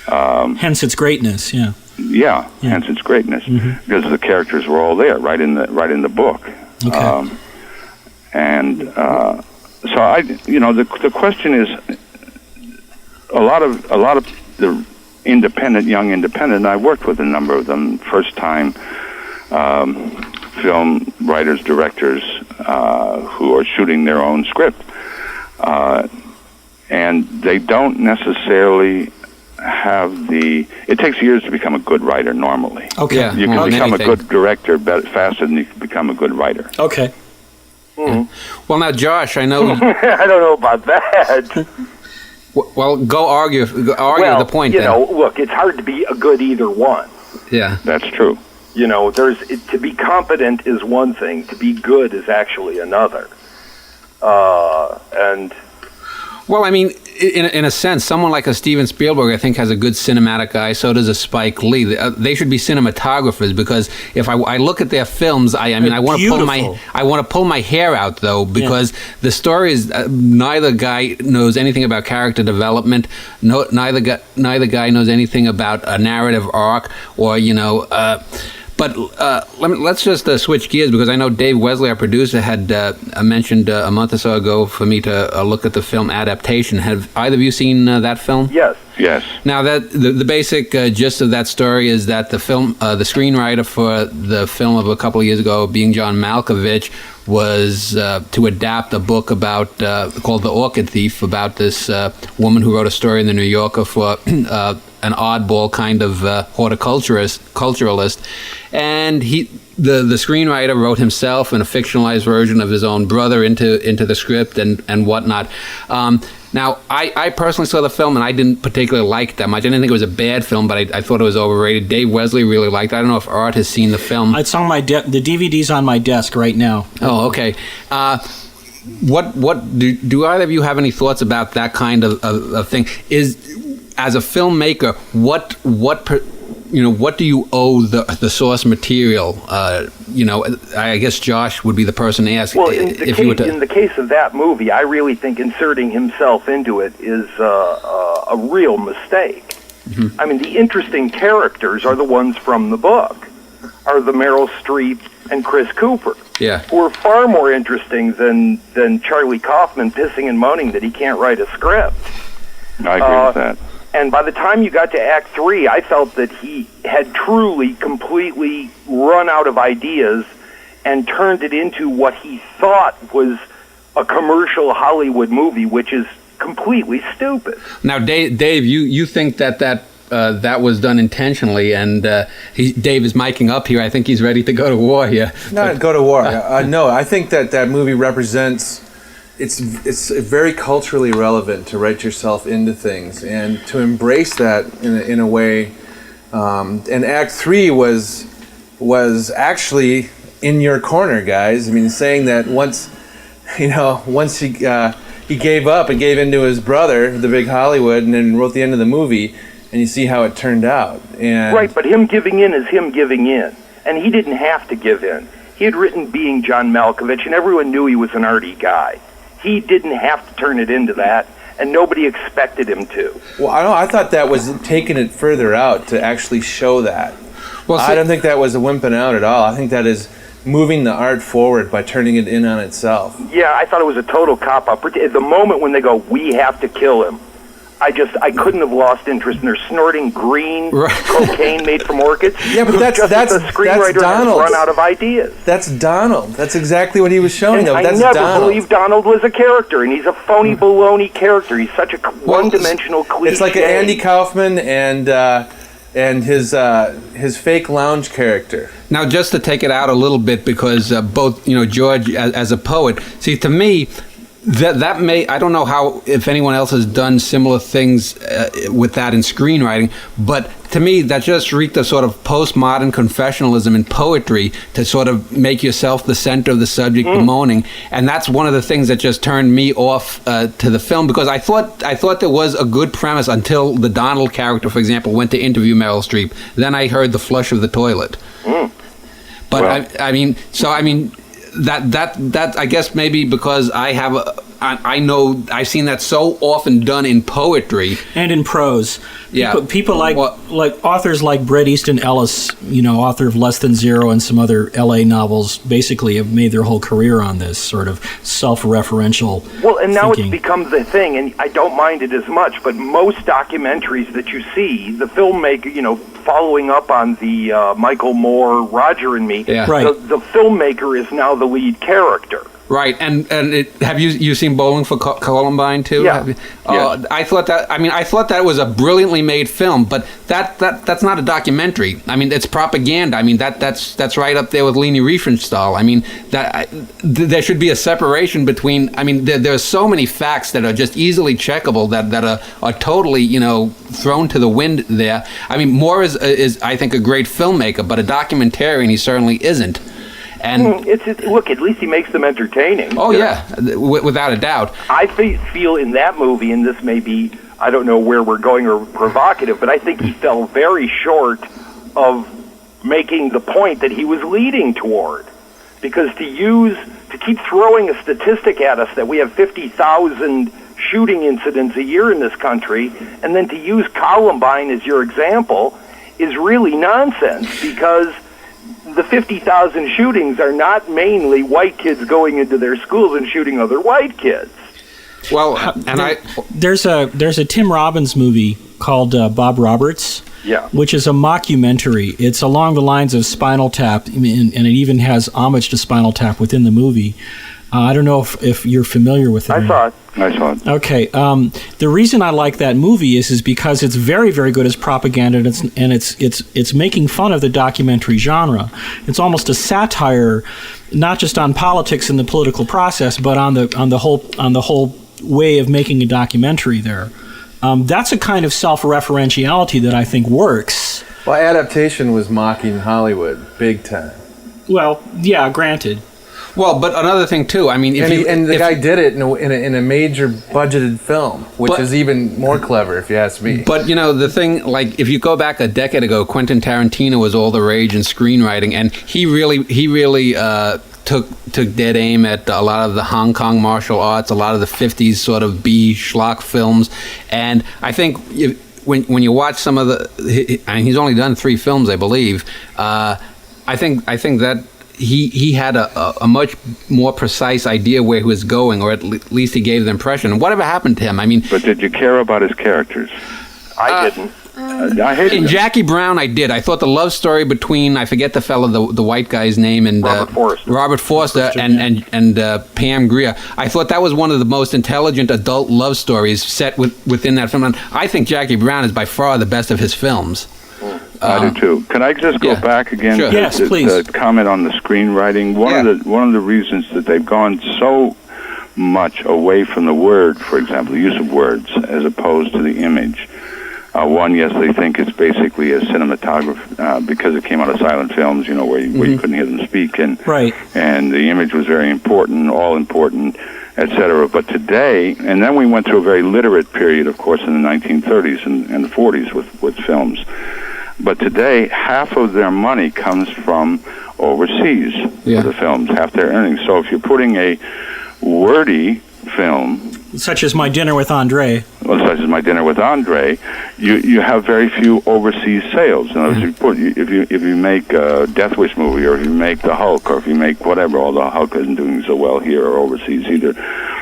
Hence its greatness, yeah. Yeah, hence its greatness, because the characters were all there, right in the book. Okay. So the question is, a lot of the young independent, I worked with a number of them, first-time film writers, directors who are shooting their own script, and they don't necessarily have it takes years to become a good writer normally. Okay. Yeah, you can become a good director faster than you can become a good writer. Okay. Mm. Well, now, Josh, I know... I don't know about that. Well, go argue the point, then. Look, it's hard to be a good either one. Yeah. That's true. To be competent is one thing, to be good is actually another. Well, I mean, in a sense, someone like a Steven Spielberg, I think, has a good cinematic eye. So does a Spike Lee. They should be cinematographers, because if I look at their films, I want to pull my hair out, though, because the story is neither guy knows anything about character development. Neither guy knows anything about a narrative arc, or But let's just switch gears, because I know Dave Wesley, our producer, had mentioned a month or so ago for me to look at the film Adaptation. Have either of you seen that film? Yes. Yes. Now, that the basic gist of that story is that the screenwriter for the film of a couple of years ago, being John Malkovich, was to adapt a book about called The Orchid Thief, about this woman who wrote a story in the New Yorker for an oddball kind of horticulturalist, and the screenwriter wrote himself in a fictionalized version of his own brother into the script and whatnot. Now, I personally saw the film, and I didn't particularly like it that much. I didn't think it was a bad film, but I thought it was overrated. Dave Wesley really liked it. I don't know if Art has seen the film. It's on the DVD's on my desk right now. Oh, okay. What do either of you have any thoughts about that kind of thing? As a filmmaker, what do you owe the source material? I guess Josh would be the person to ask. Well, in the case of that movie, I really think inserting himself into it is a real mistake. Mm-hmm. I mean, the interesting characters are the ones from the book, are the Meryl Streep and Chris Cooper, who are far more interesting than Charlie Kaufman pissing and moaning that he can't write a script. I agree with that. And by the time you got to Act 3, I felt that he had truly, completely run out of ideas and turned it into what he thought was a commercial Hollywood movie, which is completely stupid. Now, Dave, you think that was done intentionally, and Dave is miking up here. I think he's ready to go to war here. Not go to war. No, I think that movie represents... It's very culturally relevant to write yourself into things and to embrace that in a way. And Act 3 was actually in your corner, guys. I mean, saying that once he gave up and gave in to his brother, the big Hollywood, and then wrote the end of the movie, and you see how it turned out. And right, but him giving in is him giving in, and he didn't have to give in. He had written Being John Malkovich, and everyone knew he was an arty guy. He didn't have to turn it into that, and nobody expected him to. Well, I thought that was taking it further out to actually show that. Well, I don't think that was a wimping out at all. I think that is moving the art forward by turning it in on itself. Yeah, I thought it was a total cop-out. At the moment when they go, we have to kill him, I couldn't have lost interest in their snorting green cocaine made from orchids. Yeah, but that's the screenwriter has run out of ideas. That's Donald. That's exactly what he was showing. I never believed Donald was a character, and he's a phony baloney character. He's such a one-dimensional cliche. It's like an Andy Kaufman and his fake lounge character. Now, just to take it out a little bit, because both George as a poet, see, to me, that may, I don't know if anyone else has done similar things with that in screenwriting, but to me that just reeked of sort of postmodern confessionalism in poetry, to sort of make yourself the center of the subject, bemoaning, and that's one of the things that just turned me off to the film, because I thought there was a good premise until the Donald character, for example, went to interview Meryl Streep. Then I heard the flush of the toilet. But well, I mean that I guess maybe because I know I've seen that so often done in poetry and in prose. People like authors like Bret Easton Ellis, author of Less Than Zero and some other LA novels, basically have made their whole career on this sort of self-referential Well, and now thinking. It's become the thing, and I don't mind it as much, but most documentaries that you see, the filmmaker, following up on the Michael Moore, Roger and Me, the filmmaker is now the lead character. Right, and have you seen Bowling for Columbine too? Yeah. I thought that was a brilliantly made film, but that's not a documentary. I mean, it's propaganda. I mean, that's right up there with Leni Riefenstahl. I mean, there should be a separation between. I mean, there's so many facts that are just easily checkable that are totally thrown to the wind there. I mean, Moore is I think a great filmmaker, but a documentarian he certainly isn't. And look, at least he makes them entertaining. oh yeah, without a doubt. I feel in that movie, and this may be, I don't know where we're going or provocative, but I think he fell very short of making the point that he was leading toward. Because to keep throwing a statistic at us that we have 50,000 shooting incidents a year in this country, and then to use Columbine as your example, is really nonsense, because the 50,000 shootings are not mainly white kids going into their schools and shooting other white kids. Well, there's a Tim Robbins movie called Bob Roberts, which is a mockumentary. It's along the lines of Spinal Tap, and it even has homage to Spinal Tap within the movie. I don't know if you're familiar with it. I saw it. Okay. The reason I like that movie is because it's very, very good as propaganda, and it's making fun of the documentary genre. It's almost a satire, not just on politics and the political process, but on the whole way of making a documentary there. That's a kind of self-referentiality that I think works. Well, adaptation was mocking Hollywood big time. Well, yeah, granted. Well, but another thing too. I mean, the guy did it in a major budgeted film, which is even more clever, if you ask me. But the thing, like, if you go back a decade ago, Quentin Tarantino was all the rage in screenwriting, and he really took dead aim at a lot of the Hong Kong martial arts, a lot of the 50s sort of B schlock films, and I think when you watch some of he's only done 3 films, I believe. I think that. He had a much more precise idea where he was going, or at least he gave the impression. And whatever happened to him? I mean, but did you care about his characters? I didn't. I hated in them. Jackie Brown, I did. I thought the love story between, I forget the fellow, the white guy's name, and Robert Forster and Pam Grier. I thought that was one of the most intelligent adult love stories set within that film. And I think Jackie Brown is by far the best of his films. I do too. Can I just go back again? Sure. Yes, please. To comment on the screenwriting. One of the reasons that they've gone so much away from the word, for example, the use of words as opposed to the image. One, yes, they think it's basically a cinematography because it came out of silent films, where you couldn't hear them speak, and the image was very important, all important, etc. But today, and then we went through a very literate period, of course, in the 1930s and the 40s with films. But today, half of their money comes from overseas for the films, half their earnings. So if you're putting a wordy film, such as My Dinner with Andre, you have very few overseas sales. In other words, if you make a Death Wish movie, or if you make The Hulk, or if you make whatever, although Hulk isn't doing so well here or overseas either.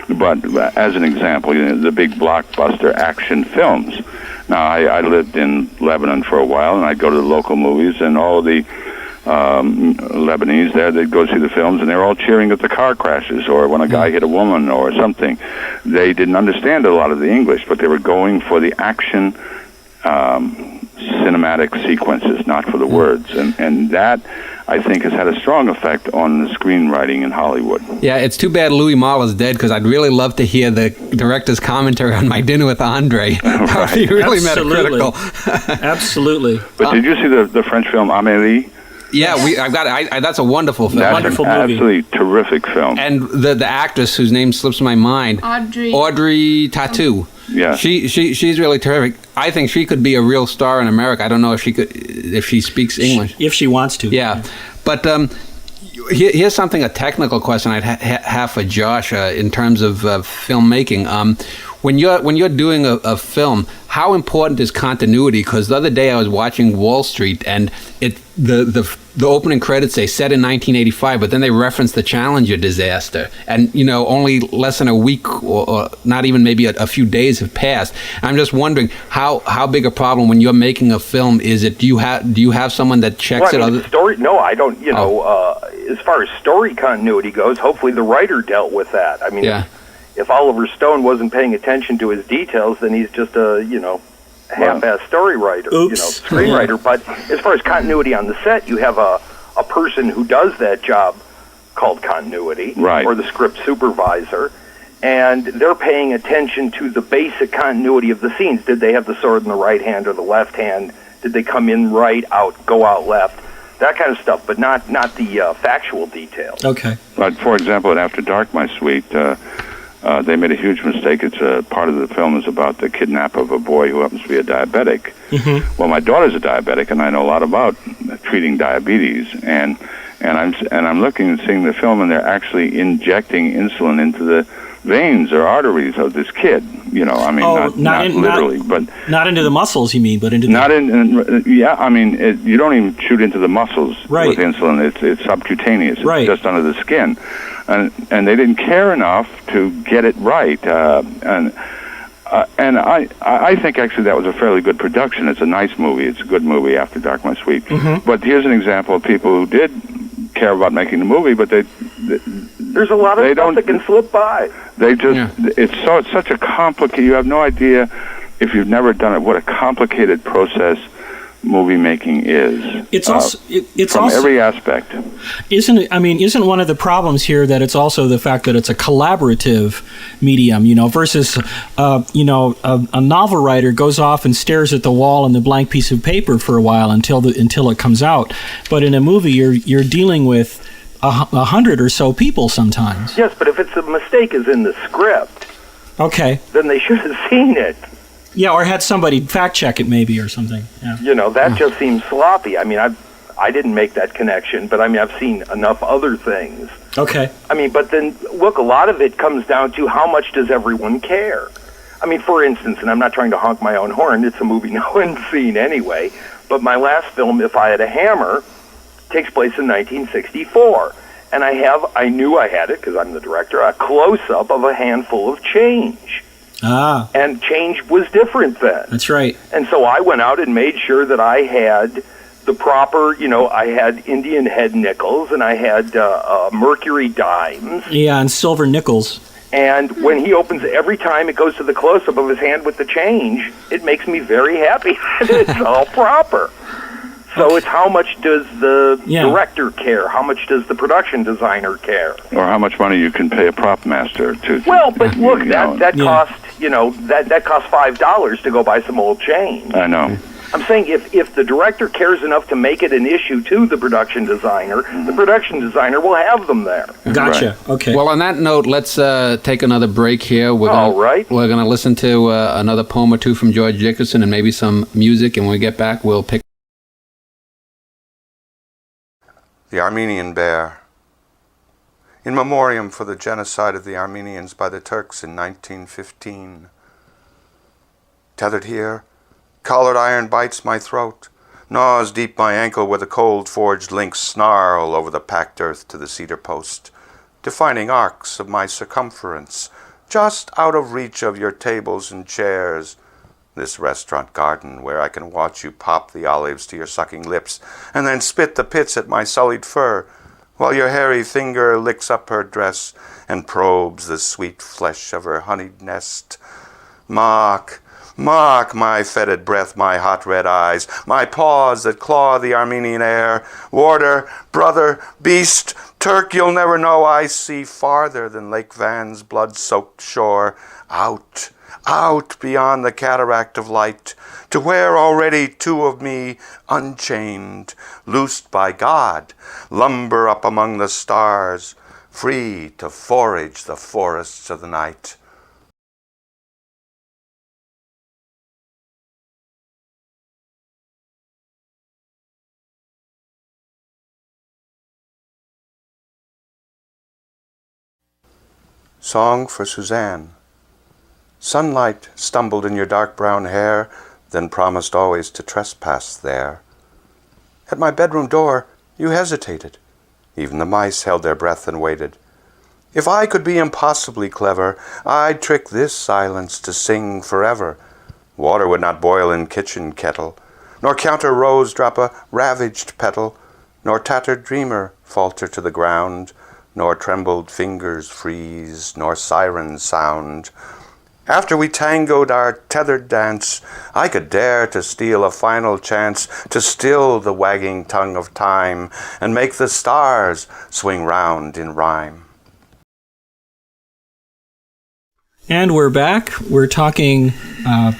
But as an example, the big blockbuster action films. Now, I lived in Lebanon for a while, and I'd go to the local movies, and all of the Lebanese there, they'd go see the films, and they were all cheering at the car crashes, or when a guy hit a woman, or something. They didn't understand a lot of the English, but they were going for the action cinematic sequences, not for the words. And that, I think, has had a strong effect on the screenwriting in Hollywood. Yeah, it's too bad Louis Malle is dead, because I'd really love to hear the director's commentary on My Dinner with Andre. Right. He really metacritical. Absolutely. But did you see the French film Amélie? Yeah, I've got it. That's a wonderful film. That's wonderful an movie. absolutely terrific film. And the actress whose name slips my mind, Audrey Tautou. Yeah, she's really terrific. I think she could be a real star in America. I don't know if she speaks English. If she wants to. Yeah, but here's something, a technical question I'd have for Josh in terms of filmmaking. When you're doing a film, how important is continuity? Because the other day I was watching Wall Street, and the opening credits say set in 1985, but then they reference the Challenger disaster, and only less than a week or not even maybe a few days have passed. I'm just wondering how big a problem when you're making a film is it? Do you have someone that checks it? Story? No, I don't. As far as story continuity goes, hopefully the writer dealt with that. I mean. Yeah. If Oliver Stone wasn't paying attention to his details, then he's just a half-ass story writer, screenwriter. But as far as continuity on the set, you have a person who does that job called continuity, or the script supervisor, and they're paying attention to the basic continuity of the scenes. Did they have the sword in the right hand or the left hand? Did they come in right, out, go out left? that kind of stuff, but not the factual details. Okay. But for example, at After Dark, My Sweet, they made a huge mistake. It's part of the film is about the kidnap of a boy who happens to be a diabetic. Mm-hmm. Well, my daughter's a diabetic, and I know a lot about treating diabetes. And I'm looking and seeing the film, and they're actually injecting insulin into the veins or arteries of this kid. Not literally, but not into the muscles. You mean, but into you don't even shoot into the muscles with insulin. It's subcutaneous. It's just under the skin. And they didn't care enough to get it right, and I think actually that was a fairly good production. It's a nice movie. It's a good movie, After Dark, My Sweet. Mm-hmm. But here's an example of people who did care about making the movie, but there's a lot of stuff that can slip by. They just it's such a complicated. You have no idea if you've never done it what a complicated process movie making is. It's also from every aspect. Isn't one of the problems here that it's also the fact that it's a collaborative medium, versus a novel writer goes off and stares at the wall and the blank piece of paper for a while until it comes out. But in a movie, you're dealing with 100 or so people sometimes. Yes, but if it's a mistake is in the script, okay, then they should have seen it. Yeah, or had somebody fact check it maybe or something. Yeah. That just seems sloppy. I didn't make that connection, but I've seen enough other things. Okay. But then, look, a lot of it comes down to how much does everyone care? For instance, and I'm not trying to honk my own horn, it's a movie no one's seen anyway, but my last film, If I Had a Hammer, takes place in 1964. And I knew I had it, because I'm the director, a close-up of a handful of change. Ah. And change was different then. That's right. And so I went out and made sure that I had the proper, I had Indian head nickels and I had mercury dimes. Yeah, and silver nickels. And when he opens it, every time it goes to the close-up of his hand with the change, it makes me very happy that it's all proper. So it's how much does the director care? How much does the production designer care? Or how much money you can pay a prop master to... Well, but look, that cost, that cost $5 to go buy some old change. I know. I'm saying if the director cares enough to make it an issue to the production designer, the production designer will have them there. Gotcha. Right. Okay. Well, on that note, let's take another break here. All right. We're going to listen to another poem or two from George Dickerson and maybe some music, and when we get back, we'll pick The Armenian Bear. In memoriam for the genocide of the Armenians by the Turks in 1915. Tethered here, collared iron bites my throat, gnaws deep my ankle where the cold forged links snarl over the packed earth to the cedar post, defining arcs of my circumference, just out of reach of your tables and chairs. This restaurant garden where I can watch you pop the olives to your sucking lips and then spit the pits at my sullied fur, while your hairy finger licks up her dress and probes the sweet flesh of her honeyed nest. Mock my fetid breath, my hot red eyes, my paws that claw the Armenian air. Warder, brother, beast, Turk, you'll never know I see farther than Lake Van's blood-soaked shore. Out beyond the cataract of light, to where already two of me, unchained, loosed by God, lumber up among the stars, free to forage the forests of the night. Song for Suzanne. Sunlight stumbled in your dark brown hair, then promised always to trespass there. At my bedroom door, you hesitated. Even the mice held their breath and waited. If I could be impossibly clever, I'd trick this silence to sing forever. Water would not boil in kitchen kettle, nor counter rose drop a ravaged petal, nor tattered dreamer falter to the ground, nor trembled fingers freeze, nor sirens sound. After we tangoed our tethered dance, I could dare to steal a final chance to still the wagging tongue of time and make the stars swing round in rhyme. And we're back. We're talking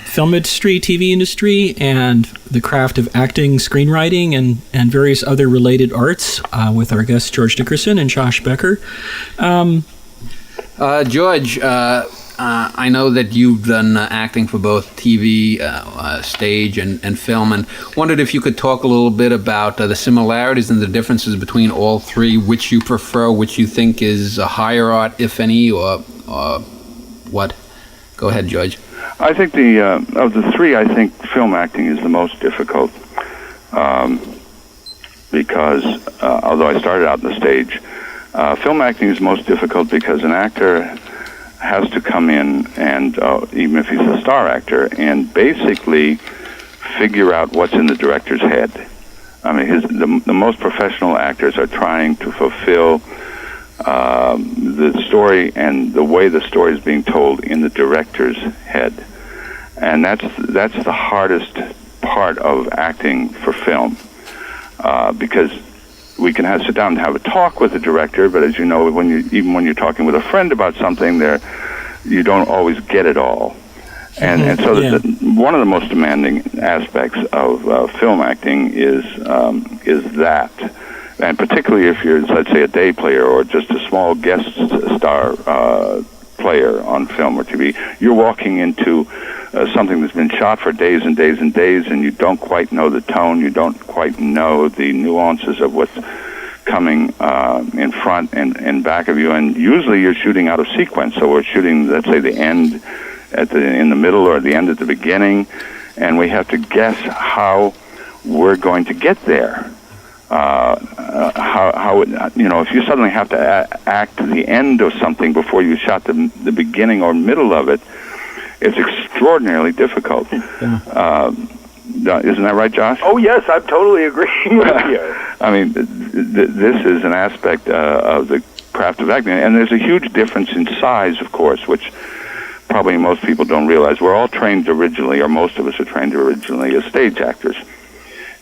film industry, TV industry, and the craft of acting, screenwriting, and various other related arts with our guests George Dickerson and Josh Becker. George, I know that you've done acting for both TV, stage, and film, and wondered if you could talk a little bit about the similarities and the differences between all three, which you prefer, which you think is a higher art, if any, or what? Go ahead, George. I think of the three, I think film acting is the most difficult because although I started out on the stage, film acting is most difficult because an actor has to come in and, even if he's a star actor, and basically figure out what's in the director's head. I mean, the most professional actors are trying to fulfill the story and the way the story is being told in the director's head. And that's the hardest part of acting for film, because we can sit down and have a talk with the director, but as you know, even when you're talking with a friend about something, you don't always get it all. And so one of the most demanding aspects of film acting is that, and particularly if you're, let's say, a day player or just a small guest star player on film or TV, you're walking into something that's been shot for days and days and days, and you don't quite know the tone, you don't quite know the nuances of what's coming in front and back of you, and usually you're shooting out of sequence. So we're shooting, let's say, the end in the middle or the end at the beginning, and we have to guess how we're going to get there. If you suddenly have to act the end of something before you shot the beginning or middle of it, it's extraordinarily difficult. Isn't that right, Josh? Oh, yes, I'm totally agreeing with you. I mean, this is an aspect of the craft of acting, and there's a huge difference in size, of course, which probably most people don't realize. We're all trained originally, or most of us are trained originally, as stage actors.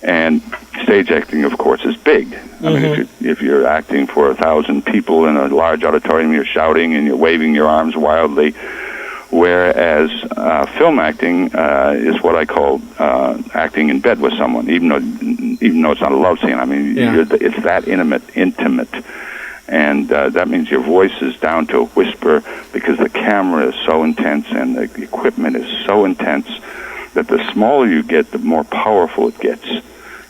And stage acting, of course, is big. I mean, if you're acting for 1,000 people in a large auditorium, you're shouting and you're waving your arms wildly. Whereas film acting is what I call acting in bed with someone, even though it's not a love scene. I mean, it's that intimate. And that means your voice is down to a whisper because the camera is so intense and the equipment is so intense that the smaller you get, the more powerful it gets.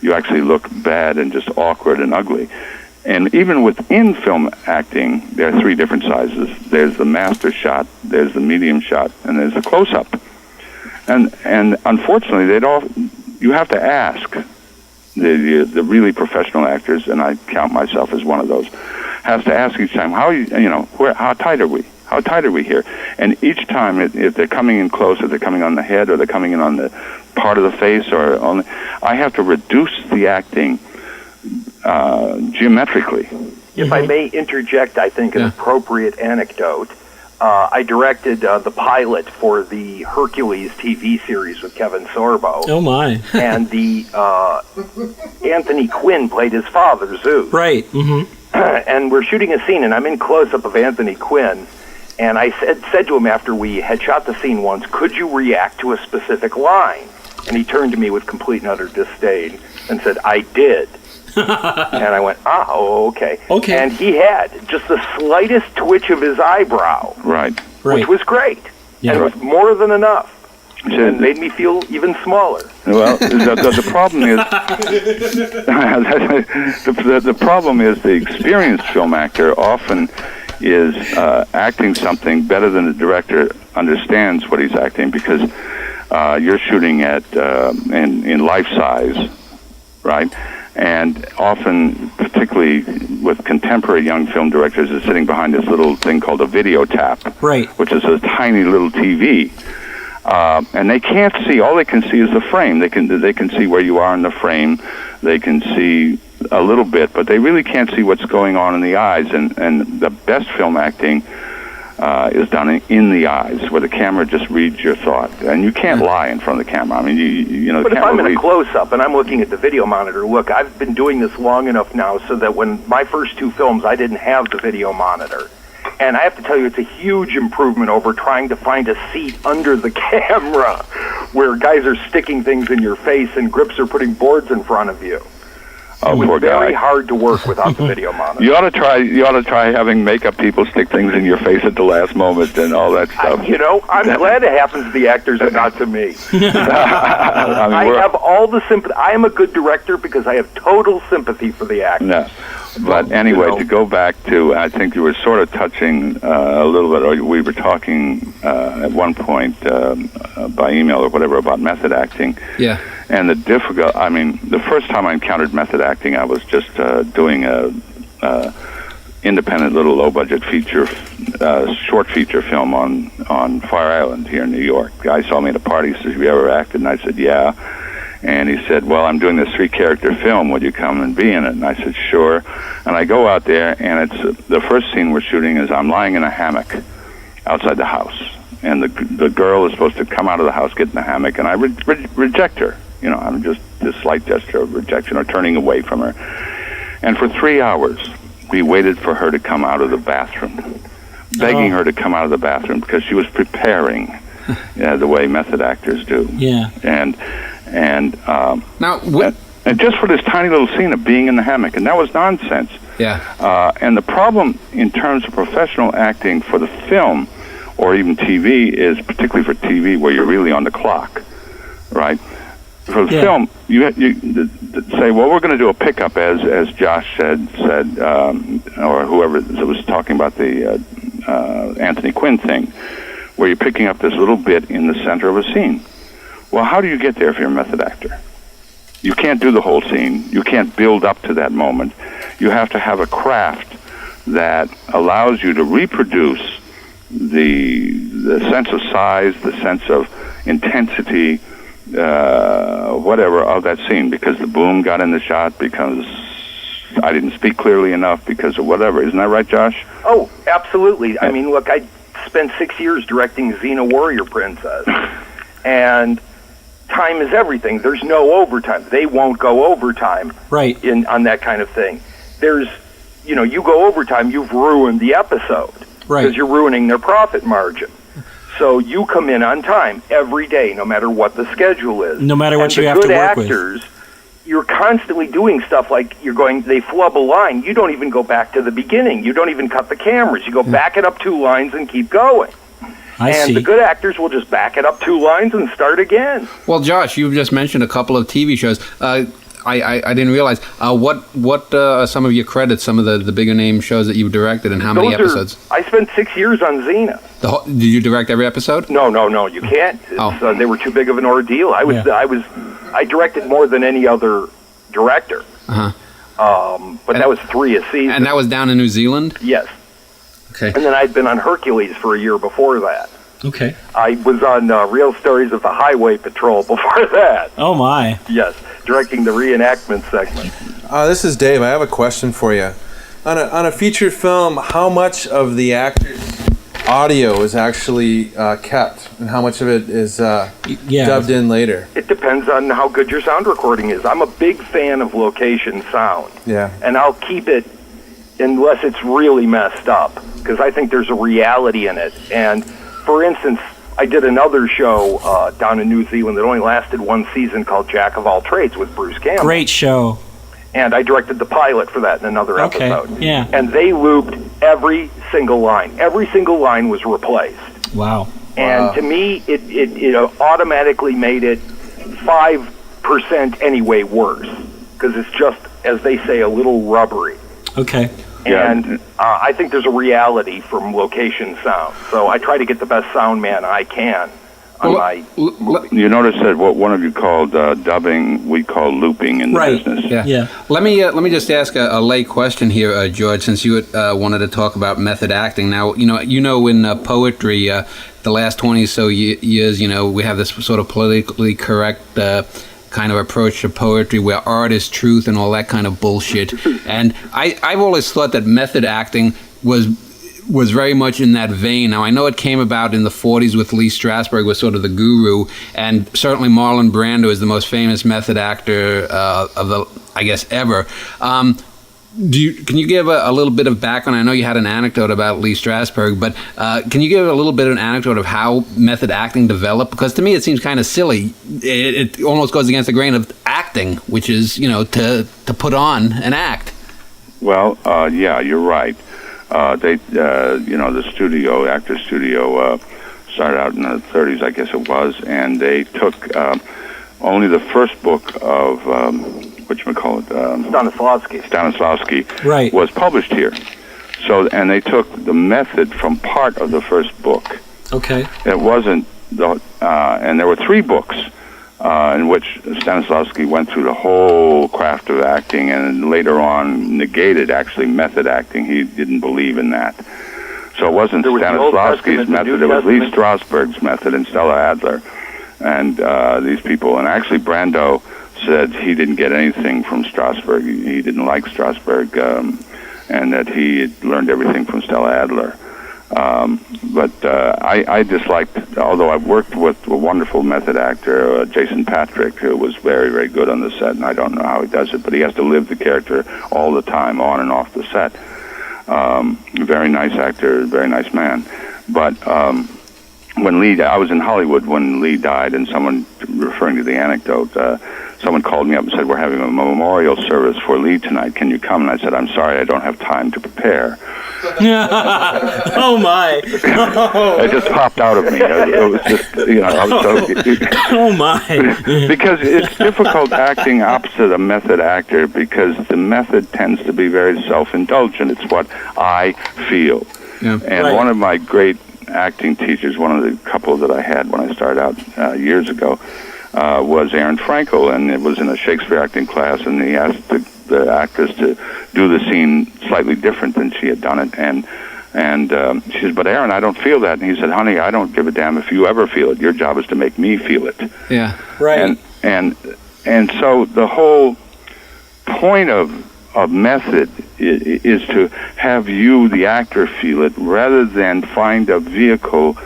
You actually look bad and just awkward and ugly. And even within film acting, there are three different sizes. There's the master shot, there's the medium shot, and there's the close-up. And unfortunately, you have to ask the really professional actors, and I count myself as one of those, has to ask each time, how tight are we? How tight are we here? And each time, if they're coming in close, if they're coming on the head, or they're coming in on the part of the face, I have to reduce the acting geometrically. If I may interject, I think, an appropriate anecdote. I directed the pilot for the Hercules TV series with Kevin Sorbo. Oh, my. And Anthony Quinn played his father, Zeus. Right. And we're shooting a scene, and I'm in close-up of Anthony Quinn, and I said to him after we had shot the scene once, could you react to a specific line? And he turned to me with complete and utter disdain and said, I did. And I went, okay. Okay. And he had just the slightest twitch of his eyebrow. Right. Which was great. Yeah. And it was more than enough. And made me feel even smaller. Well, the problem is the problem is the experienced film actor often is acting something better than the director understands what he's acting, because you're shooting at in life size, right? And often, particularly with contemporary young film directors, is sitting behind this little thing called a video tap, right? Which is a tiny little TV. And they can't see. All they can see is the frame. They can see where you are in the frame. They can see a little bit, but they really can't see what's going on in the eyes. And the best film acting is done in the eyes, where the camera just reads your thought, and you can't lie in front of the camera. I mean, you know. But if I'm in a close-up and I'm looking at the video monitor, look, I've been doing this long enough now so that when my first two films, I didn't have the video monitor. And I have to tell you, it's a huge improvement over trying to find a seat under the camera where guys are sticking things in your face and grips are putting boards in front of you. Oh, it poor was very guy. hard to work without the video monitor. You ought to try having makeup people stick things in your face at the last moment and all that stuff. I'm glad it happens to the actors and not to me. I have all the sympathy. I am a good director because I have total sympathy for the actors. No. But anyway, to go back to, I think you were sort of touching a little bit, or we were talking at one point by email or whatever about method acting. Yeah. And the first time I encountered method acting, I was just doing a independent little low-budget short feature film on Fire Island here in New York. The guy saw me at a party, he said, "Have you ever acted?" And I said, "Yeah." And he said, "Well, I'm doing this 3-character film. Would you come and be in it?" And I said, "Sure." And I go out there, and it's the first scene we're shooting is I'm lying in a hammock outside the house. And the girl is supposed to come out of the house, get in the hammock, and I reject her. I'm just this slight gesture of rejection or turning away from her. And for 3 hours, we waited for her to come out of the bathroom, begging her to come out of the bathroom because she was preparing the way method actors do. Yeah. And Now, and just for this tiny little scene of being in the hammock, and that was nonsense. Yeah. And the problem in terms of professional acting for the film or even TV is, particularly for TV, where you're really on the clock, right? For the film, you say, well, we're going to do a pickup, as Josh said, or whoever was talking about the Anthony Quinn thing, where you're picking up this little bit in the center of a scene. Well, how do you get there if you're a method actor? You can't do the whole scene. You can't build up to that moment. You have to have a craft that allows you to reproduce the sense of size, the sense of intensity, whatever, of that scene, because the boom got in the shot, because I didn't speak clearly enough, because of whatever. Isn't that right, Josh? Oh, absolutely. I mean, look, I spent 6 years directing Xena Warrior Princess, and time is everything. There's no overtime. They won't go overtime on that kind of thing. There's, you go overtime, you've ruined the episode because you're ruining their profit margin. So you come in on time every day, no matter what the schedule is. No matter what you have to work with. And the good actors, you're constantly doing stuff like they flub a line. You don't even go back to the beginning. You don't even cut the cameras. You go back it up 2 lines and keep going. I see. The good actors will just back it up 2 lines and start again. Well, Josh, you've just mentioned a couple of TV shows. I didn't realize. What are some of your credits, some of the bigger name shows that you've directed, and how many episodes? I spent 6 years on Xena. Did you direct every episode? No, you can't. They were too big of an ordeal. I directed more than any other director. But that was 3 a season. And that was down in New Zealand? Yes. Okay. And then I'd been on Hercules for a year before that. Okay. I was on Real Stories of the Highway Patrol before that. Oh, my. Yes, directing the reenactment segment. This is Dave. I have a question for you. On a feature film, how much of the actor's audio is actually kept, and how much of it is dubbed in later? It depends on how good your sound recording is. I'm a big fan of location sound. Yeah. And I'll keep it unless it's really messed up, because I think there's a reality in it. And, for instance, I did another show down in New Zealand that only lasted 1 season called Jack of All Trades with Bruce Campbell. Great show. And I directed the pilot for that in another episode. Yeah. And they looped every single line. Every single line was replaced. Wow. And to me, it automatically made it 5% anyway worse, because it's just, as they say, a little rubbery. Okay. And I think there's a reality from location sound. So I try to get the best sound man I can on my movie. You notice that what one of you called dubbing, we call looping in the business. Yeah. Let me just ask a lay question here, George, since you wanted to talk about method acting. Now, in poetry, the last 20 or so years, we have this sort of politically correct kind of approach to poetry where art is truth and all that kind of bullshit. And I've always thought that method acting was very much in that vein. Now, I know it came about in the 40s with Lee Strasberg was sort of the guru, and certainly Marlon Brando is the most famous method actor of the, I guess, ever. Can you give a little bit of background? I know you had an anecdote about Lee Strasberg, but can you give a little bit of an anecdote of how method acting developed? Because to me, it seems kind of silly. It almost goes against the grain of acting, which is, to put on an act. Well, yeah, you're right. The studio, actor studio, started out in the 30s, I guess it was, and they took only the first book of Stanislavski right. was published here. So, and they took the method from part of the first book. Okay. It wasn't and there were 3 books in which Stanislavski went through the whole craft of acting, and later on negated actually method acting. He didn't believe in that. So it wasn't Stanislavski's method; it was Lee Strasberg's method and Stella Adler, and these people. And actually, Brando said he didn't get anything from Strasberg. He didn't like Strasberg, and that he had learned everything from Stella Adler. But I disliked, although I've worked with a wonderful method actor, Jason Patrick, who was very, very good on the set, and I don't know how he does it, but he has to live the character all the time, on and off the set. Very nice actor, very nice man. But when Lee, I was in Hollywood when Lee died, and someone, referring to the anecdote, someone called me up and said, "We're having a memorial service for Lee tonight. Can you come?" And I said, "I'm sorry, I don't have time to prepare." Oh my! It just popped out of me. It was just, I was so... Oh my! Because it's difficult acting opposite a method actor, because the method tends to be very self-indulgent. It's what I feel. Yeah. And Right. one of my great acting teachers, one of the couple that I had when I started out years ago, was Aaron Frankel, and it was in a Shakespeare acting class, and he asked the actress to do the scene slightly different than she had done it, and she said, "But Aaron, I don't feel that." And he said, "Honey, I don't give a damn if you ever feel it. Your job is to make me feel it." Yeah. Right. And so the whole point of method is to have you, the actor, feel it, rather than find a vehicle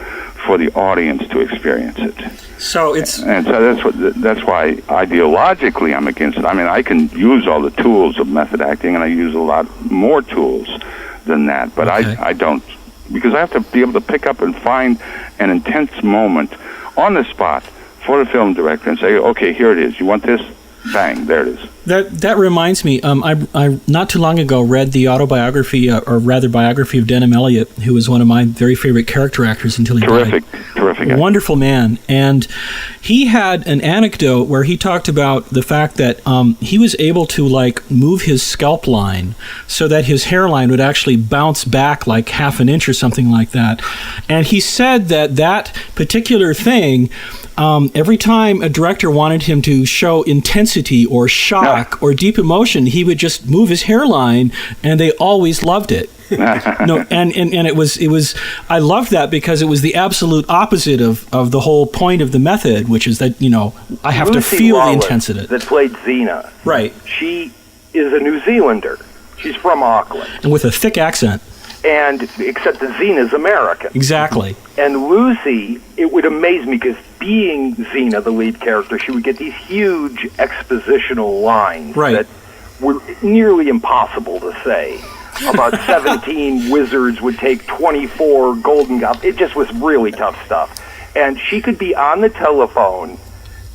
for the audience to experience it. So it's... And so that's why ideologically I'm against it. I mean, I can use all the tools of method acting, and I use a lot more tools than that, but Okay. I don't, because I have to be able to pick up and find an intense moment on the spot for the film director and say, "Okay, here it is. You want this? Bang, there it is." That reminds me. I not too long ago read the autobiography, or rather biography, of Denham Elliott, who was one of my very favorite character actors until he died. Terrific. Wonderful man. And he had an anecdote where he talked about the fact that he was able to move his scalp line so that his hairline would actually bounce back like half an inch or something like that. And he said that particular thing, every time a director wanted him to show intensity or shock or deep emotion, he would just move his hairline, and they always loved it. No, and it was I loved that, because it was the absolute opposite of the whole point of the method, which is that I have Lucy to feel Lawless, the intensity. that played Xena. Right. She is a New Zealander. She's from Auckland. And with a thick accent. And except that Xena's American. Exactly. And Lucy, it would amaze me, because being Xena, the lead character, she would get these huge expositional lines Right. that were nearly impossible to say. About 17 wizards would take 24 golden goblins. It just was really tough stuff. And she could be on the telephone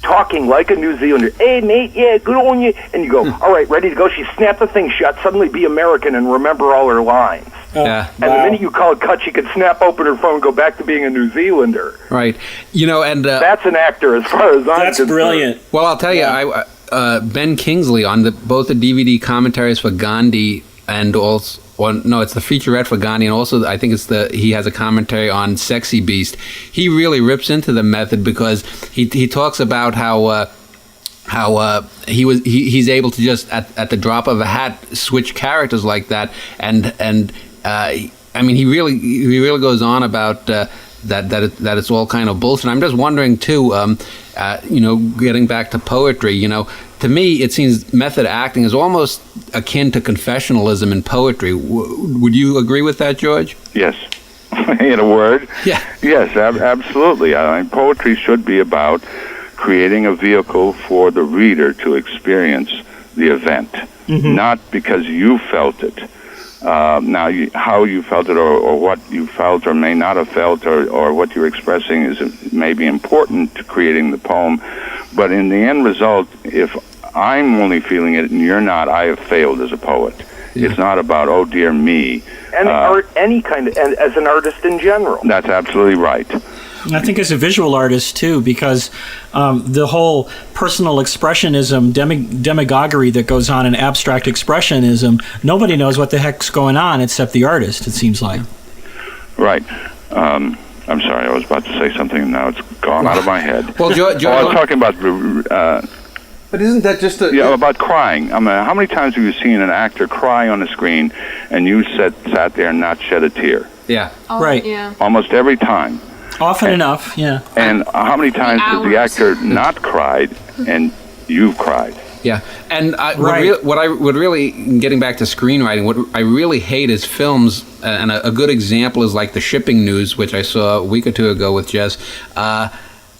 talking like a New Zealander. "Hey, mate, yeah, good on you." And you go, "All right, ready to go." She snapped the thing shut, suddenly be American and remember all her lines. Yeah. And the minute you call it cut, she could snap open her phone and go back to being a New Zealander. Right. And That's an actor as far as I'm That's concerned. brilliant. well, I'll tell you, Ben Kingsley on both the DVD commentaries for Gandhi and also, it's the featurette for Gandhi, and also I think he has a commentary on Sexy Beast. He really rips into the method, because he talks about how he's able to just at the drop of a hat switch characters like that, and I mean he really goes on about that it's all kind of bullshit. I'm just wondering too, getting back to poetry, to me it seems method acting is almost akin to confessionalism in poetry. Would you agree with that, George? Yes. In a word? Yeah. Yes, absolutely. I mean, poetry should be about creating a vehicle for the reader to experience the event, not because you felt it. How you felt it, or what you felt or may not have felt, or what you're expressing is maybe important to creating the poem. But in the end result, if I'm only feeling it and you're not, I have failed as a poet. Yeah. It's not about, oh dear me. And art, any kind of, and as an artist in general. That's absolutely right. I think as a visual artist too, because the whole personal expressionism, demagoguery that goes on in abstract expressionism, nobody knows what the heck's going on except the artist, it seems like. Right. I'm sorry, I was about to say something and now it's gone out of my head. Well, George, I was talking about... but isn't that just about crying? I mean, how many times have you seen an actor cry on the screen and you sat there and not shed a tear? Yeah. Right. Yeah. Almost every time. Often enough, yeah. And how many times has the actor not cried and you've cried? Yeah, and what I would really, getting back to screenwriting, what I really hate is films, and a good example is like the shipping news, which I saw a week or two ago with Jess. I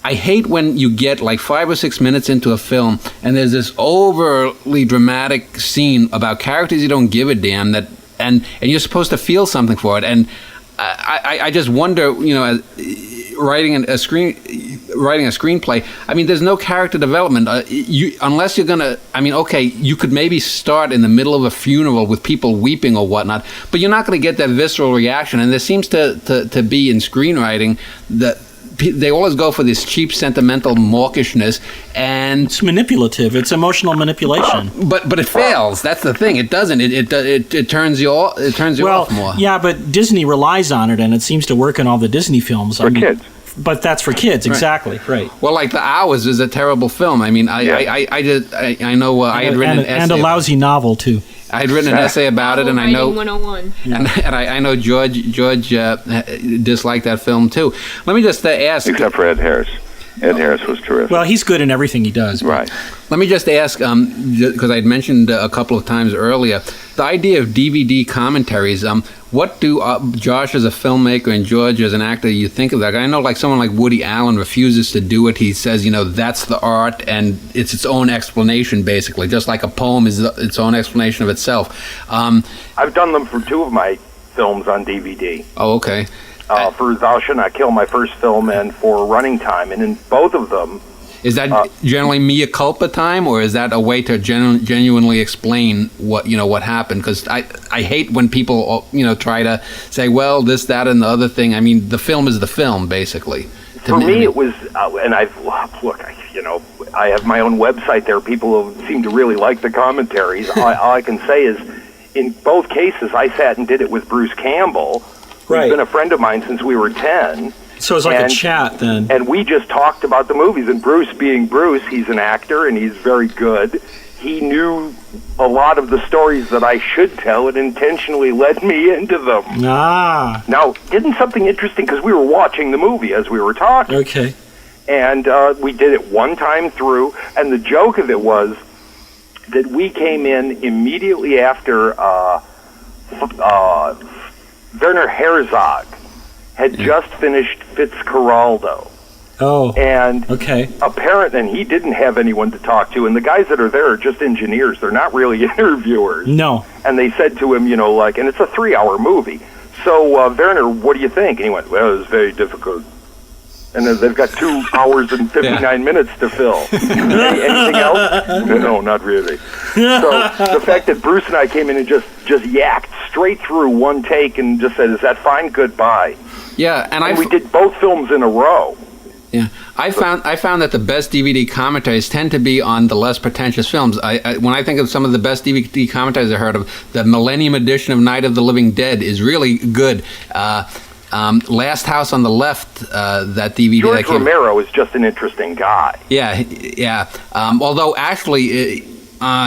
hate when you get like 5 or 6 minutes into a film and there's this overly dramatic scene about characters you don't give a damn, and you're supposed to feel something for it, and I just wonder, writing a screenplay. I mean, there's no character development. Unless you're gonna. I mean, okay, you could maybe start in the middle of a funeral with people weeping or whatnot, but you're not going to get that visceral reaction. And there seems to be in screenwriting that they always go for this cheap, sentimental mawkishness, and it's manipulative. It's emotional manipulation. But it fails. That's the thing. It doesn't. It turns you off. It turns you off more. Yeah, but Disney relies on it, and it seems to work in all the Disney films. For kids. But that's for kids, exactly. Right. Well, like The Hours is a terrible film. I mean, I know I had written an essay and a lousy novel too. I had written an essay about it, and I know 101. And I know George disliked that film too. Let me just ask. Except for Ed Harris. Ed Harris was terrific. Well, he's good in everything he does. Right. Let me just ask, because I had mentioned a couple of times earlier, the idea of DVD commentaries. What do Josh as a filmmaker and George as an actor, you think of that? I know like someone like Woody Allen refuses to do it. He says, that's the art and it's its own explanation, basically, just like a poem is its own explanation of itself. I've done them for 2 of my films on DVD. Oh, okay. For Thou Shalt Not Kill, my first film, and for Running Time. And in both of them... Is that generally mea culpa time, or is that a way to genuinely explain what happened? Because I hate when people try to say, well, this, that, and the other thing. I mean, the film is the film, basically. For me, it was, and I have my own website there. People seem to really like the commentaries. All I can say is, in both cases, I sat and did it with Bruce Campbell, who's been a friend of mine since we were 10. So it's like a chat then. And we just talked about the movies. And Bruce, being Bruce, he's an actor and he's very good. He knew a lot of the stories that I should tell and intentionally led me into them. Ah. Now, isn't something interesting? Because we were watching the movie as we were talking. Okay. And we did it one time through. And the joke of it was that we came in immediately after Werner Herzog had just finished Fitzcarraldo. Oh, and okay. And he didn't have anyone to talk to, and the guys that are there are just engineers. They're not really interviewers. No. And they said to him, and it's a 3-hour movie. So, Werner, what do you think? And he went, well, it was very difficult. And they've got 2 hours and 59 minutes to fill. Anything else? No, not really. So the fact that Bruce and I came in and just yacked straight through one take and just said, is that fine? Goodbye. Yeah, and we did both films in a row. Yeah, I found that the best DVD commentaries tend to be on the less pretentious films. When I think of some of the best DVD commentaries I heard of, the Millennium Edition of Night of the Living Dead is really good. Last House on the Left, that DVD. George Romero is just an interesting guy. Yeah. Although actually,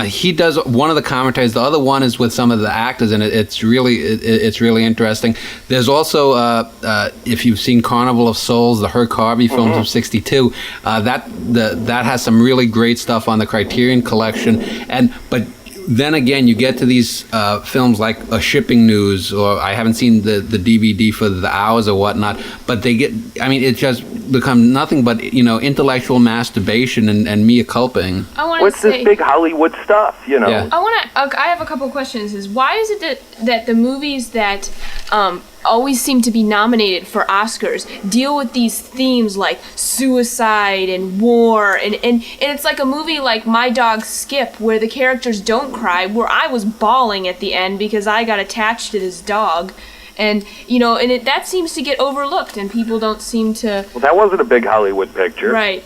he does one of the commentaries. The other one is with some of the actors, and it's really interesting. There's also, if you've seen Carnival of Souls, the Herc Harvey films from '62, that has some really great stuff on the Criterion Collection, but. Then again, you get to these films like A Shipping News, or I haven't seen the DVD for The Hours or whatnot, but they get, I mean, it's just become nothing but intellectual masturbation and mea culping. What's this big Hollywood stuff? Yeah. I have a couple questions. Why is it that the movies that always seem to be nominated for Oscars deal with these themes like suicide and war, and it's like a movie like My Dog Skip, where the characters don't cry, where I was bawling at the end because I got attached to this dog. And that seems to get overlooked, and people don't seem to. Well, that wasn't a big Hollywood picture. Right.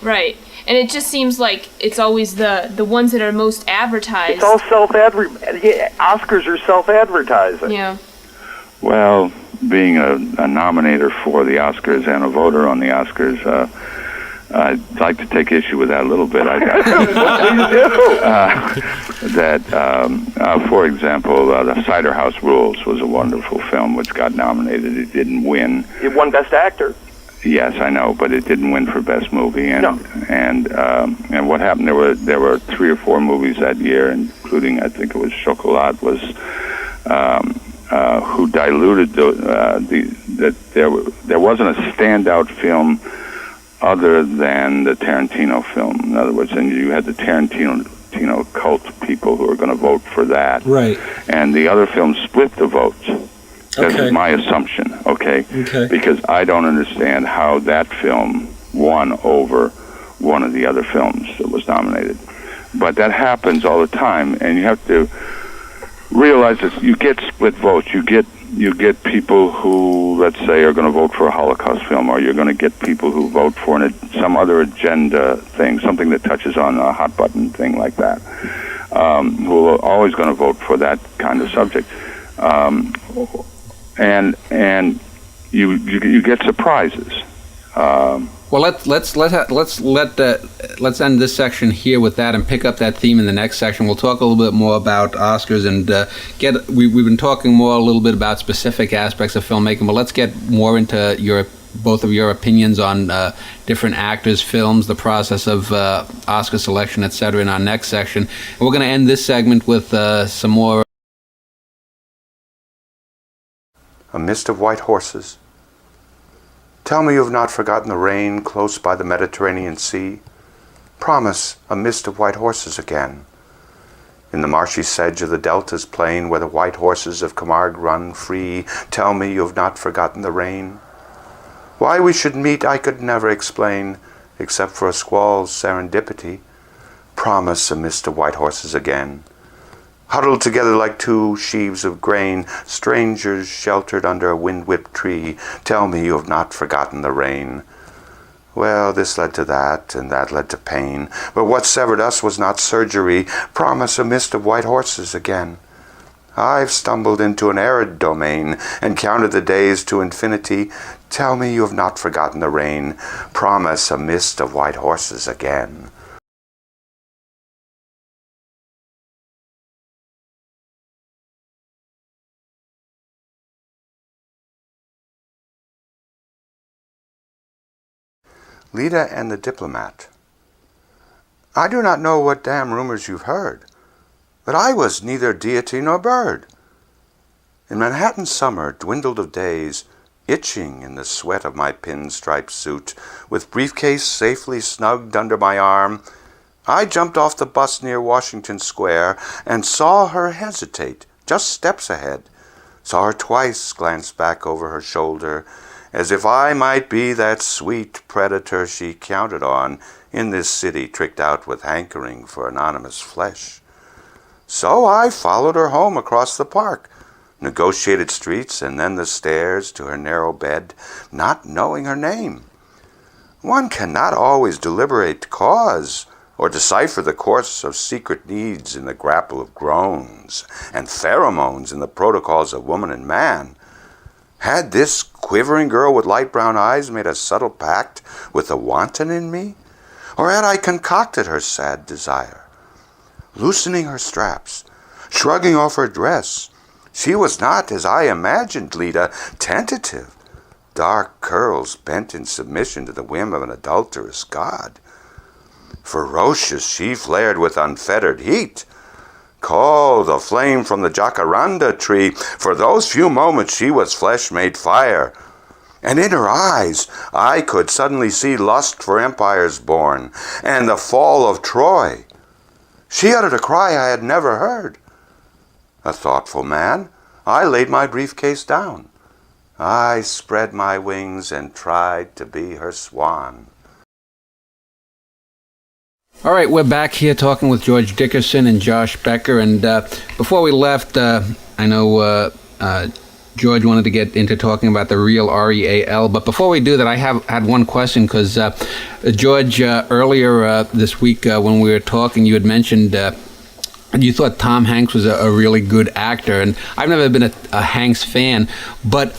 And it just seems like it's always the ones that are most advertised. It's all Oscars are self-advertising. Yeah. Well, being a nominator for the Oscars and a voter on the Oscars, I'd like to take issue with that a little bit. What do you do? For example, The Cider House Rules was a wonderful film which got nominated. It didn't win. It won Best Actor. Yes, I know, but it didn't win for Best Movie. And No. and what happened? There were 3 or 4 movies that year, including I think it was Chocolat, was who diluted that there wasn't a standout film other than the Tarantino film. In other words, and you had the Tarantino cult people who are going to vote for that. Right. And the other films split the votes. That's Okay. my assumption, okay? Because I don't understand how that film won over one of the other films that was nominated. But that happens all the time, and you have to realize that you get split votes. You get people who, let's say, are going to vote for a Holocaust film, or you're going to get people who vote for some other agenda thing, something that touches on a hot button thing like that, who are always going to vote for that kind of subject. And you get surprises. Well, let's end this section here with that and pick up that theme in the next section. We'll talk a little bit more about Oscars and we've been talking more a little bit about specific aspects of filmmaking, but let's get more into both of your opinions on different actors, films, the process of Oscar selection, etc. in our next section. And we're going to end this segment with some more. A mist of white horses. Tell me you have not forgotten the rain close by the Mediterranean Sea. Promise a mist of white horses again. In the marshy sedge of the Delta's plain, where the white horses of Camargue run free, tell me you have not forgotten the rain. Why we should meet I could never explain, except for a squall's serendipity. Promise a mist of white horses again. Huddled together like 2 sheaves of grain, strangers sheltered under a wind-whipped tree, tell me you have not forgotten the rain. Well, this led to that, and that led to pain, but what severed us was not surgery. Promise a mist of white horses again. I've stumbled into an arid domain, and counted the days to infinity. Tell me you have not forgotten the rain. Promise a mist of white horses again. Leda and the Diplomat. I do not know what damn rumors you've heard, but I was neither deity nor bird. In Manhattan summer, dwindled of days, itching in the sweat of my pinstripe suit, with briefcase safely snugged under my arm, I jumped off the bus near Washington Square and saw her hesitate, just steps ahead. Saw her twice glance back over her shoulder, as if I might be that sweet predator she counted on in this city tricked out with hankering for anonymous flesh. So I followed her home across the park, negotiated streets and then the stairs to her narrow bed, not knowing her name. One cannot always deliberate cause or decipher the course of secret needs in the grapple of groans and pheromones in the protocols of woman and man. Had this quivering girl with light brown eyes made a subtle pact with the wanton in me? Or had I concocted her sad desire? Loosening her straps, shrugging off her dress, she was not, as I imagined, Leda, tentative. Dark curls bent in submission to the whim of an adulterous god. Ferocious, she flared with unfettered heat. Call the flame from the jacaranda tree. For those few moments she was flesh made fire. And in her eyes I could suddenly see lust for empires born, and the fall of Troy. She uttered a cry I had never heard. A thoughtful man, I laid my briefcase down. I spread my wings and tried to be her swan. All right, we're back here talking with George Dickerson and Josh Becker. And before we left, I know George wanted to get into talking about the real R-E-A-L. But before we do that, I had one question, because George, earlier this week when we were talking, you had mentioned you thought Tom Hanks was a really good actor. And I've never been a Hanks fan, but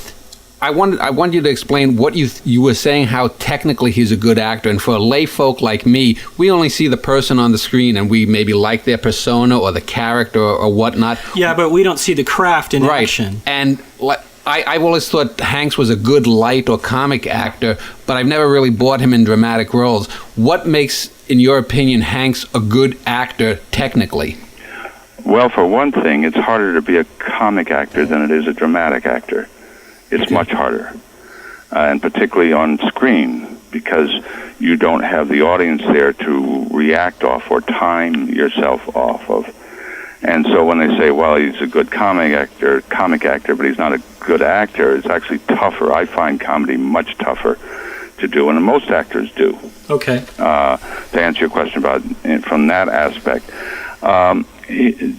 I want you to explain what you were saying, how technically he's a good actor. And for lay folk like me, we only see the person on the screen and we maybe like their persona or the character or whatnot. Yeah, but we don't see the craft in action. And I've always thought Hanks was a good light or comic actor, but I've never really bought him in dramatic roles. What makes, in your opinion, Hanks a good actor technically? Well, for one thing, it's harder to be a comic actor than it is a dramatic actor. It's much harder, and particularly on screen, because you don't have the audience there to react off or time yourself off of. And so when they say, well, he's a good comic actor, but he's not a good actor, it's actually tougher. I find comedy much tougher to do, and most actors do. Okay. To answer your question about from that aspect.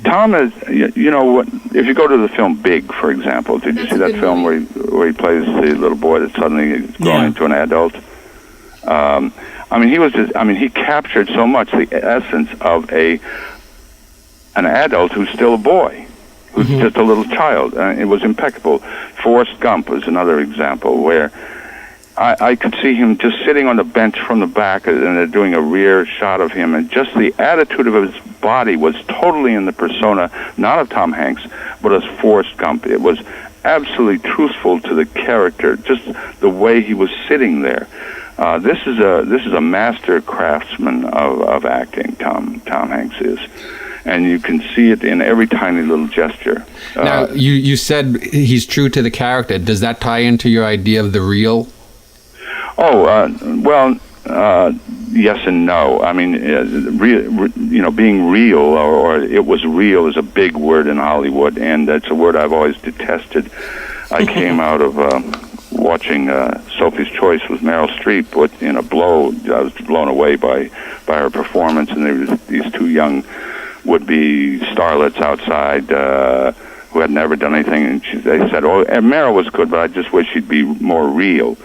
Tom is, you know, if you go to the film Big, for example, did you see that film where he plays the little boy that suddenly is grown into an adult? He captured so much the essence of an adult who's still a boy, who's just a little child. It was impeccable. Forrest Gump was another example where I could see him just sitting on the bench from the back, and they're doing a rear shot of him, and just the attitude of his body was totally in the persona, not of Tom Hanks, but as Forrest Gump. It was absolutely truthful to the character, just the way he was sitting there. This is a master craftsman of acting. Tom Hanks is. And you can see it in every tiny little gesture. Now, you said he's true to the character. Does that tie into your idea of the real? Yes and no. I mean, being real, or it was real, is a big word in Hollywood, and that's a word I've always detested. I came out of watching Sophie's Choice with Meryl Streep in a blow. I was blown away by her performance, and there was these two young would-be starlets outside who had never done anything, and they said, and Meryl was good, but I just wish she'd be more real.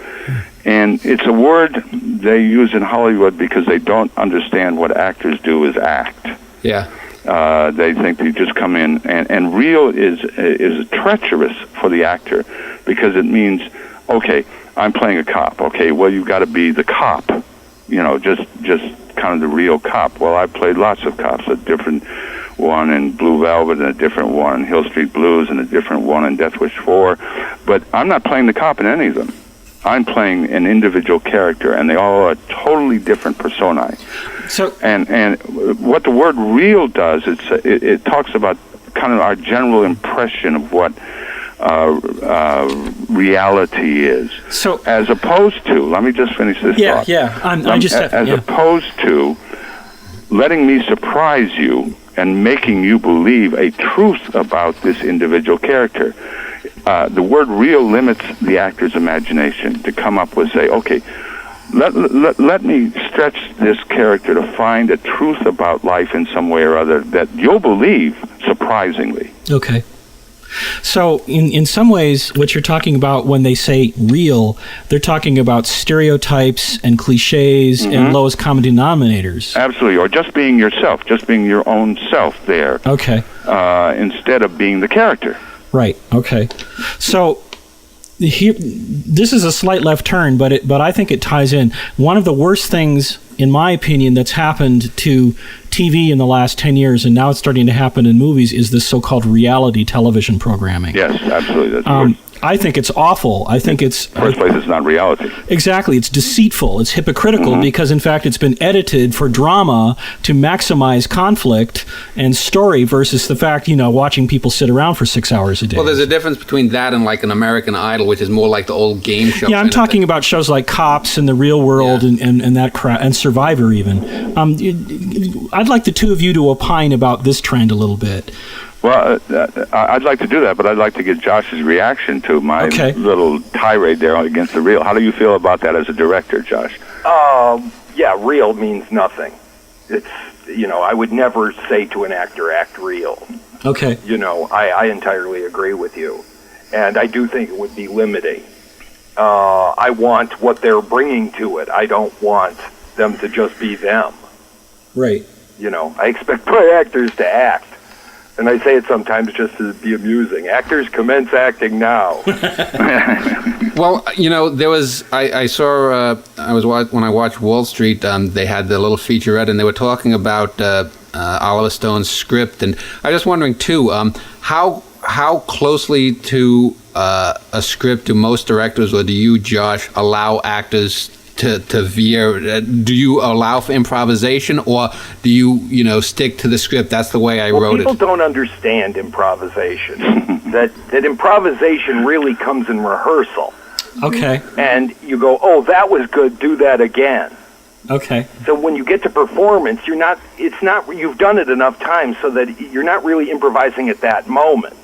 And it's a word they use in Hollywood because they don't understand what actors do is act. Yeah. They think they just come in, and real is treacherous for the actor, because it means, okay, I'm playing a cop. Okay, well, you've got to be the cop, just kind of the real cop. Well, I've played lots of cops, a different one in Blue Velvet, and a different one in Hill Street Blues, and a different one in Death Wish 4, but I'm not playing the cop in any of them. I'm playing an individual character, and they all are totally different personae. So, and what the word real does, it talks about kind of our general impression of what reality is. So, as opposed to, let me just finish this thought. Opposed to letting me surprise you and making you believe a truth about this individual character. The word real limits the actor's imagination to come up with, say, okay, let me stretch this character to find a truth about life in some way or other that you'll believe, surprisingly. Okay. So in some ways, what you're talking about when they say real, they're talking about stereotypes and cliches and lowest common denominators. Absolutely, or just being yourself, just being your own self there. Okay. Instead of being the character. Right. Okay. So this is a slight left turn, but I think it ties in. One of the worst things, in my opinion, that's happened to TV in the last 10 years, and now it's starting to happen in movies, is this so-called reality television programming. Yes, absolutely. That's I think it's awful. I think it's... First place, it's not reality. Exactly. It's deceitful. It's hypocritical because, in fact, it's been edited for drama to maximize conflict and story versus the fact, watching people sit around for 6 hours a day. Well, there's a difference between that and like an American Idol, which is more like the old game show. Yeah, I'm talking about shows like Cops and The Real World and that crap, and Survivor even. I'd like the two of you to opine about this trend a little bit. Well, I'd like to do that, but I'd like to get Josh's reaction to my little tirade there against the Real. How do you feel about that as a director, Josh? Yeah, real means nothing. It's, I would never say to an actor, act real. Okay. I entirely agree with you. And I do think it would be limiting. I want what they're bringing to it. I don't want them to just be them. Right. I expect my actors to act. And I say it sometimes just to be amusing. Actors, commence acting now. Well, there was I saw when I watched Wall Street, they had the little featurette, and they were talking about Oliver Stone's script, and I was just wondering too, how closely to a script do most directors, or do you, Josh, allow actors to veer? Do you allow for improvisation, or do you stick to the script? That's the way I wrote it. People don't understand improvisation. that improvisation really comes in rehearsal. Okay. And you go, oh, that was good, do that again. Okay. So when you get to performance, you've done it enough times so that you're not really improvising at that moment.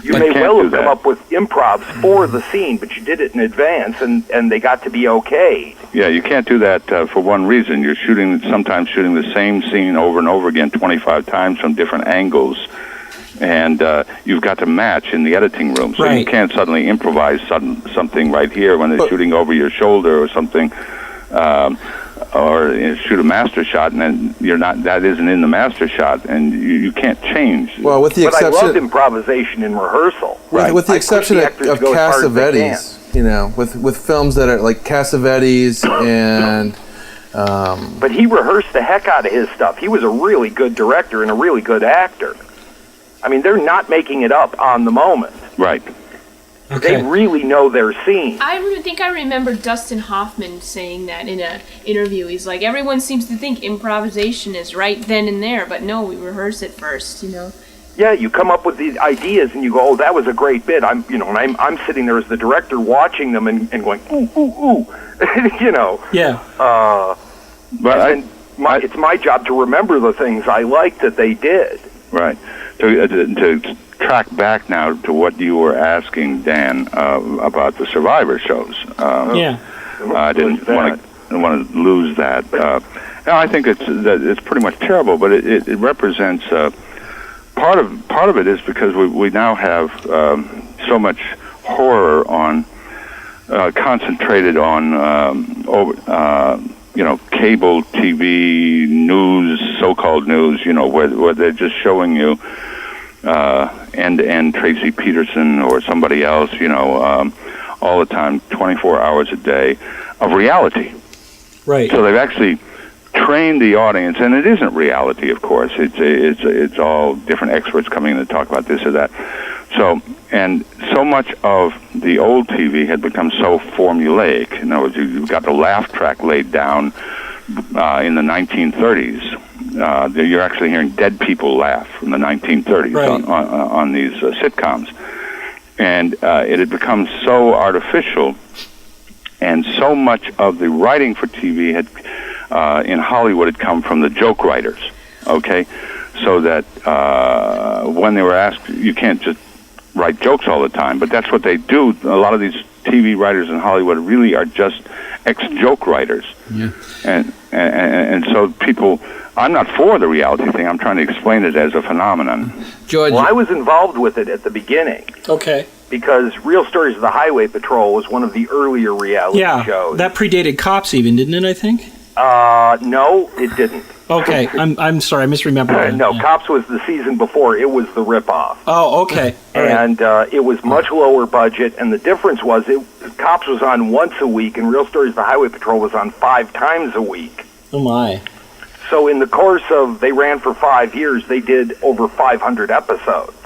You may well have come up with improvs for the scene, but you did it in advance, and they got to be okayed. Yeah, you can't do that for one reason. You're sometimes shooting the same scene over and over again 25 times from different angles, and you've got to match in the editing room. So you can't suddenly improvise something right here when they're shooting over your shoulder or something, or shoot a master shot, and then that isn't in the master shot, and you can't change. Well, with the exception, but I loved improvisation in rehearsal. Right. With the exception of Cassavetes, with films that are like Cassavetes and. But he rehearsed the heck out of his stuff. He was a really good director and a really good actor. I mean, they're not making it up on the moment. Right. Okay. They really know their scene. I think I remember Dustin Hoffman saying that in an interview. He's like, everyone seems to think improvisation is right then and there, but no, we rehearse it first, Yeah, you come up with these ideas and you go, oh, that was a great bit. I'm sitting there as the director watching them and going, ooh, ooh, ooh, Yeah. But it's my job to remember the things I liked that they did. Right. To track back now to what you were asking, Dan, about the Survivor shows. I didn't want to lose that. I think it's pretty much terrible, but it represents part of it is because we now have so much horror concentrated on cable TV news, so-called news, where they're just showing you end-to-end Tracy Peterson or somebody else, all the time, 24 hours a day of reality. Right. So they've actually trained the audience, and it isn't reality, of course. It's all different experts coming in to talk about this or that. So much of the old TV had become so formulaic. In other words, you've got the laugh track laid down in the 1930s. You're actually hearing dead people laugh from the 1930s on these sitcoms. And it had become so artificial, and so much of the writing for TV in Hollywood had come from the joke writers, okay? So that when they were asked, you can't just write jokes all the time, but that's what they do. A lot of these TV writers in Hollywood really are just ex-joke writers. Yeah. And so people... I'm not for the reality thing. I'm trying to explain it as a phenomenon. George, well, I was involved with it at the beginning. Okay. Because Real Stories of the Highway Patrol was one of the earlier reality shows. That predated Cops even, didn't it, I think? No, it didn't. Okay, I'm sorry, I misremembered. No, Cops was the season before. It was the ripoff. Oh, okay. All and it was much lower budget, and the difference was Cops was on once a week, and Real Stories of the Highway Patrol was on 5 times a week. Oh, my. So in the course of, they ran for 5 years, they did over 500 episodes.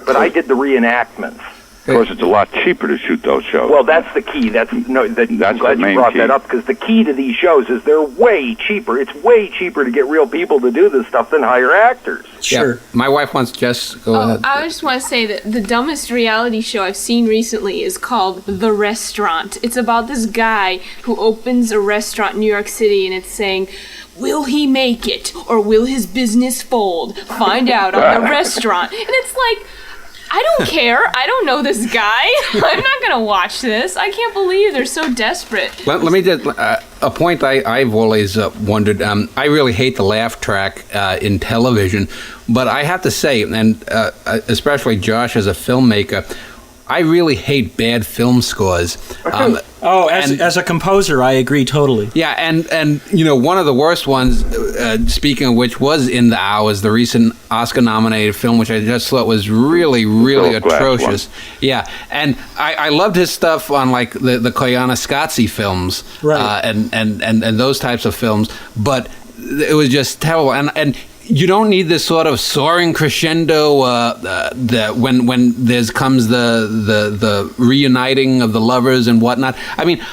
But I did the reenactments. Of course, it's a lot cheaper to shoot those shows. Well, that's the key. I'm glad you brought that up, because the key to these shows is they're way cheaper. It's way cheaper to get real people to do this stuff than hire actors. Sure. Yeah. My wife wants go ahead. I just want to say that the dumbest reality show I've seen recently is called The Restaurant. It's about this guy who opens a restaurant in New York City, and it's saying, will he make it, or will his business fold? Find out on The Restaurant. And it's like, I don't care. I don't know this guy. I'm not going to watch this. I can't believe they're so desperate. Let me just, a point I've always wondered, I really hate the laugh track in television, but I have to say, and especially Josh as a filmmaker, I really hate bad film scores. As a composer, I agree totally. Yeah, and one of the worst ones, speaking of which, was In the Hours, the recent Oscar-nominated film, which I just thought was really, really atrocious. Yeah, and I loved his stuff on like the Koyaanisqatsi films, right? And those types of films, but it was just terrible. And you don't need this sort of soaring crescendo when comes the reuniting of the lovers and whatnot. I mean,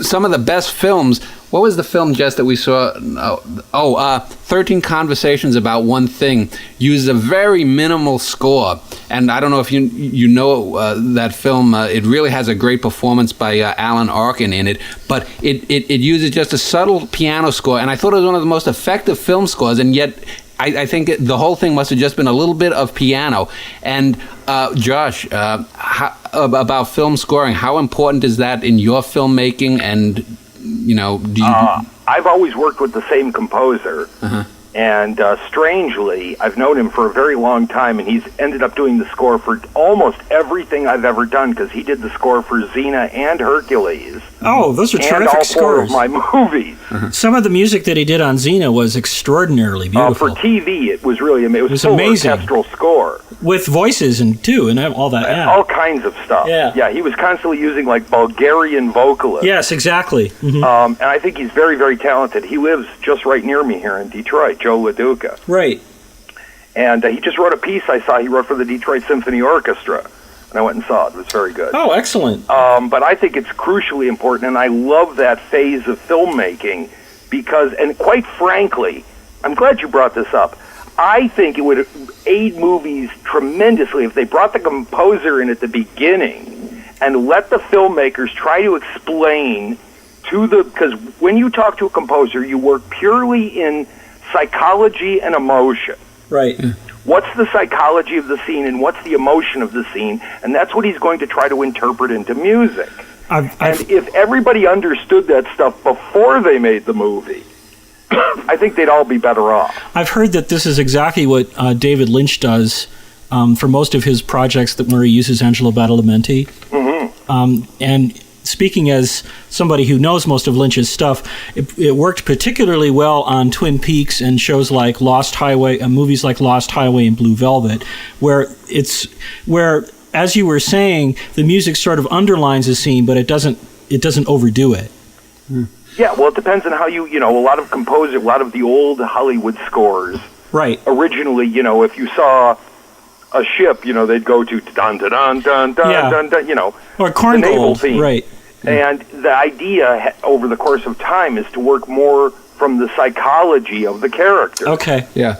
some of the best films. What was the film, Jess, that we saw? 13 Conversations About One Thing uses a very minimal score. And I don't know if you know that film. It really has a great performance by Alan Arkin in it. But it uses just a subtle piano score. And I thought it was one of the most effective film scores. And yet I think the whole thing must have just been a little bit of piano. And Josh, about film scoring, how important is that in your filmmaking? And do you... I've always worked with the same composer, and strangely, I've known him for a very long time, and he's ended up doing the score for almost everything I've ever done, because he did the score for Xena and Hercules. Oh, those are terrific scores. And all 4 of my movies. Some of the music that he did on Xena was extraordinarily beautiful. For TV, it was really amazing. It was full amazing. Orchestral score. With voices and all that. Yeah. All kinds of stuff. Yeah, he was constantly using like Bulgarian vocalists. Yes, exactly. Mm-hmm. And I think he's very, very talented. He lives just right near me here in Detroit, Joe LaDuca. Right. And he just wrote a piece I saw he wrote for the Detroit Symphony Orchestra. And I went and saw it. It was very good. Oh, excellent. But I think it's crucially important, and I love that phase of filmmaking because, and quite frankly, I'm glad you brought this up. I think it would aid movies tremendously if they brought the composer in at the beginning and let the filmmakers try to explain because when you talk to a composer, you work purely in psychology and emotion. Right. What's the psychology of the scene and what's the emotion of the scene? And that's what he's going to try to interpret into music. And if everybody understood that stuff before they made the movie, I think they'd all be better off. I've heard that this is exactly what David Lynch does for most of his projects where he uses Angelo Badalamenti. Mm-hmm. And speaking as somebody who knows most of Lynch's stuff, it worked particularly well on Twin Peaks and shows like Lost Highway, movies like Lost Highway and Blue Velvet, where as you were saying, the music sort of underlines the scene, but it doesn't overdo it. Mm. Yeah, well, it depends on how a lot of the old Hollywood scores. Right. Originally, if you saw a ship, they'd go to dun dun dun dun dun dun, or Corn the naval Gold, theme. right? And the idea over the course of time is to work more from the psychology of the character. Okay. Yeah.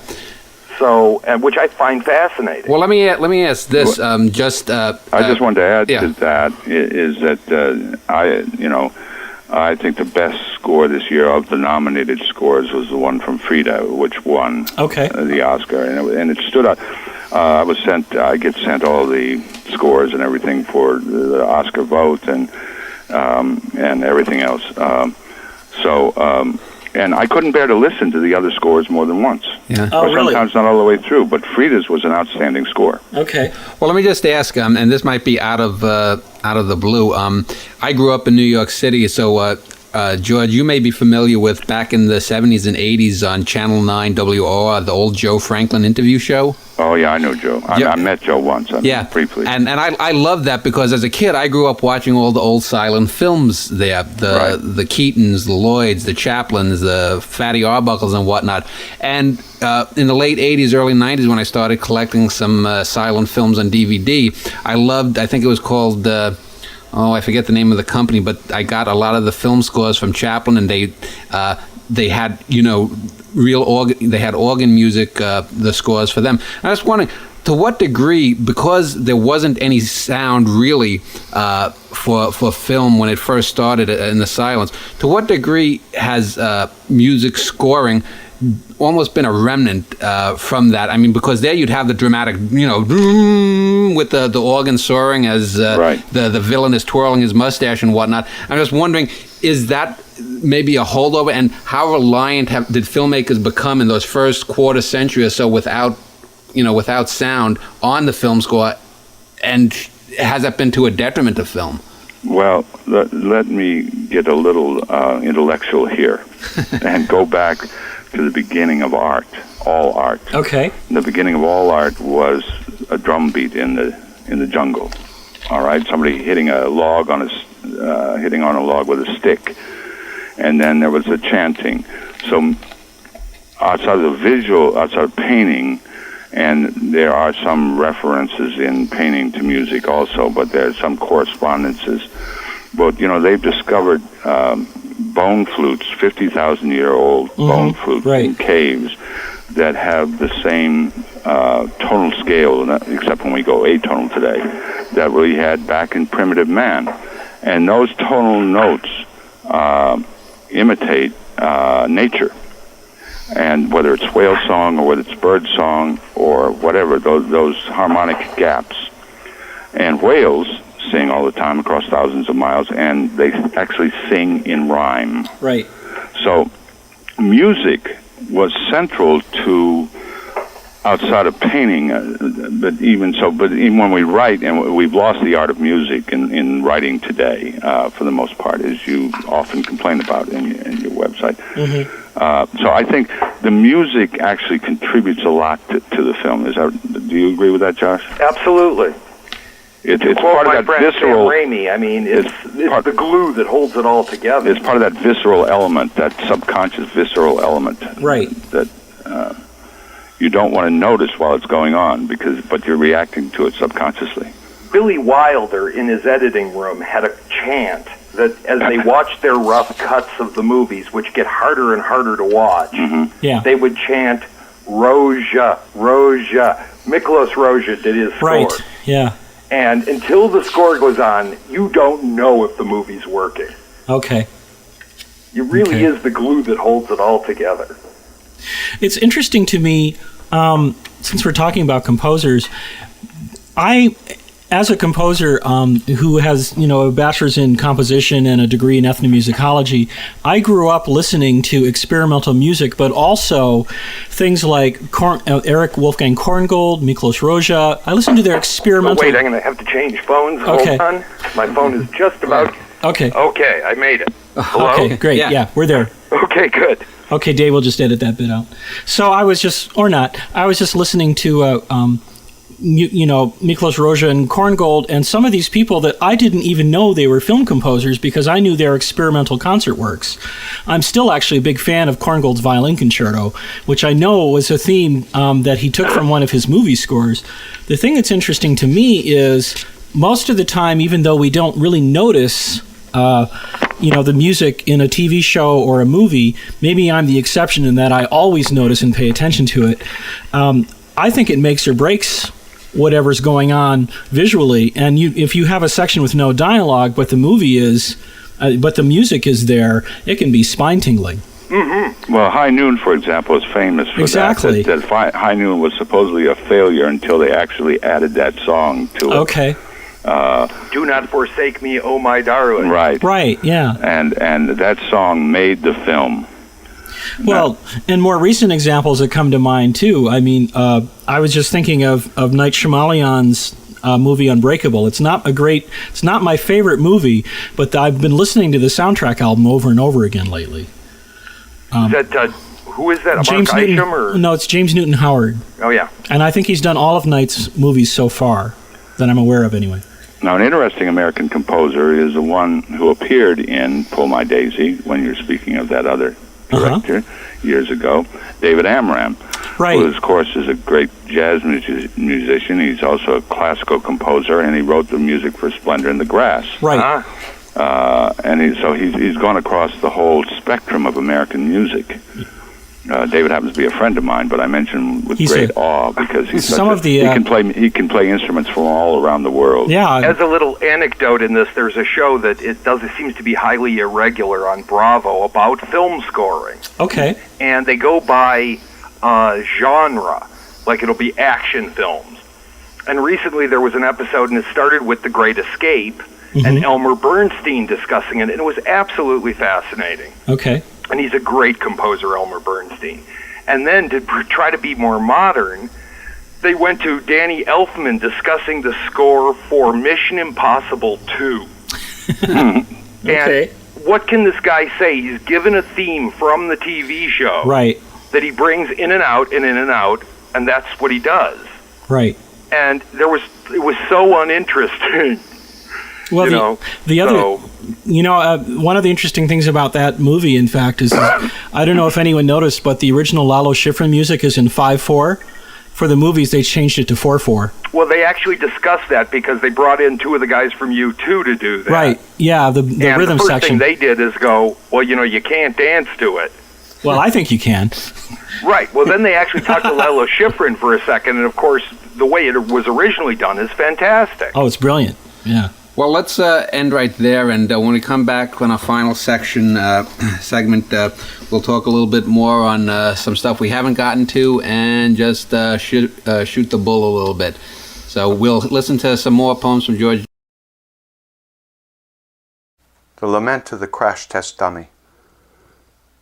So, which I find fascinating. Well, let me ask this. I just wanted to add to that is that I think the best score this year of the nominated scores was the one from Frida, which won the Oscar, and it stood out. I get sent all the scores and everything for the Oscar vote and everything else. And I couldn't bear to listen to the other scores more than once. Yeah. Oh, or sometimes not all the way through, but Frida's was an outstanding score. Okay. Well, let me just ask, and this might be out of the blue. I grew up in New York City, so George, you may be familiar with back in the 70s and 80s on Channel 9 WOR, the old Joe Franklin interview show. Oh, yeah, I know Joe. I met Joe once, briefly. And I love that because as a kid, I grew up watching all the old silent films there. The Keatons, the Lloyds, the Chaplins, the Fatty Arbuckles and whatnot. And in the late 80s, early 90s, when I started collecting some silent films on DVD, I think it was called... I forget the name of the company, but I got a lot of the film scores from Chaplin, and they had, they had organ music, the scores for them. I was wondering, to what degree, because there wasn't any sound really for film when it first started in the silence, to what degree has music scoring almost been a remnant from that? I mean, because there you'd have the dramatic, with the organ soaring as the villain is twirling his mustache and whatnot. I'm just wondering, is that maybe a holdover, and how reliant did filmmakers become in those first quarter century or so without sound on the film score, and has that been to a detriment to film? Well, let me get a little intellectual here and go back to the beginning of art, all art. Okay. The beginning of all art was a drum beat in the jungle. All right, somebody hitting a log on a log with a stick, and then there was a chanting. So outside of painting, and there are some references in painting to music also, but there's some correspondences. But they've discovered bone flutes, 50,000-year-old bone flutes in caves that have the same tonal scale, except when we go atonal today, that we had back in primitive man. And those tonal notes imitate nature. And whether it's whale song or whether it's bird song or whatever, those harmonic gaps. And whales sing all the time across thousands of miles, and they actually sing in rhyme. Right. So music was central to, outside of painting, but even when we write, and we've lost the art of music in writing today, for the most part, as you often complain about in your website. Mm-hmm. So I think the music actually contributes a lot to the film. Do you agree with that, Josh? Absolutely. It's part of that visceral... Sam Raimi, I mean, it's the glue that holds it all together. It's part of that visceral element, that subconscious visceral element. Right. That you don't want to notice while it's going on, but you're reacting to it subconsciously. Billy Wilder, in his editing room, had a chant that as they watched their rough cuts of the movies, which get harder and harder to watch, they would chant, Rozha, Rozha. Miklos Rozha did his score. Right, yeah. And until the score goes on, you don't know if the movie's working. Okay. It really is the glue that holds it all together. It's interesting to me, since we're talking about composers, as a composer who has, a bachelor's in composition and a degree in ethnomusicology, I grew up listening to experimental music, but also things like Eric Wolfgang Korngold, Miklos Rozha. I listened to their experimental... Oh, wait, I'm going to have to change phones. Okay. Hold on. My phone is just about... Okay. Okay, I made it. Hello? Okay, great. Yeah, we're there. Okay, good. Okay, Dave will just edit that bit out. So I was just listening to... Miklos Rozha and Korngold, and some of these people that I didn't even know they were film composers because I knew their experimental concert works. I'm still actually a big fan of Korngold's Violin Concerto, which I know was a theme that he took from one of his movie scores. The thing that's interesting to me is most of the time, even though we don't really notice the music in a TV show or a movie, maybe I'm the exception in that I always notice and pay attention to it. I think it makes or breaks whatever's going on visually, and if you have a section with no dialogue, but the music is there, it can be spine-tingling. Mm-hmm. Well, High Noon, for example, is famous for exactly. that High Noon was supposedly a failure until they actually added that song to it. Okay. Do Not Forsake Me, Oh My Darling. Right, yeah. And that song made the film. Well, and more recent examples that come to mind, too. I mean, I was just thinking of Night Shyamalan's movie Unbreakable. It's not my favorite movie, but I've been listening to the soundtrack album over and over again lately. Is that, who is that? James Mark Newton, Isham, or? No, it's James Newton Howard. Oh, yeah. And I think he's done all of Knight's movies so far, that I'm aware of anyway. Now, an interesting American composer is the one who appeared in Pull My Daisy, when you're speaking of that other director, years ago, David Amram, right. who, of course, is a great jazz musician. He's also a classical composer, and he wrote the music for Splendor in the Grass. Right. And he's gone across the whole spectrum of American music. David happens to be a friend of mine, but I mention him with great awe because he can play instruments from all around the world. Yeah. As a little anecdote in this, there's a show that it seems to be highly irregular on Bravo about film scoring. Okay. And they go by genre, like it'll be action films. And recently there was an episode, and it started with The Great Escape, and Elmer Bernstein discussing it, and it was absolutely fascinating. Okay. And he's a great composer, Elmer Bernstein. And then to try to be more modern, they went to Danny Elfman discussing the score for Mission Impossible 2. Okay. And what can this guy say? He's given a theme from the TV show. Right. That he brings in and out and in and out, and that's what he does. Right. And it was so uninteresting. Well, one of the interesting things about that movie, in fact, is I don't know if anyone noticed, but the original Lalo Schifrin music is in 5/4. For the movies, they changed it to 4/4. Well, they actually discussed that because they brought in two of the guys from U2 to do that. Right. Yeah, the rhythm the first section. thing they did is go, well, you can't dance to it. Well, I think you can. Right. Well, then they actually talked to Lalo Schifrin for a second, and of course, the way it was originally done is fantastic. Oh, it's brilliant. Yeah. Well, let's end right there, and when we come back on our final segment, we'll talk a little bit more on some stuff we haven't gotten to, and just shoot the bull a little bit. So we'll listen to some more poems from George. The Lament of the Crash Test Dummy.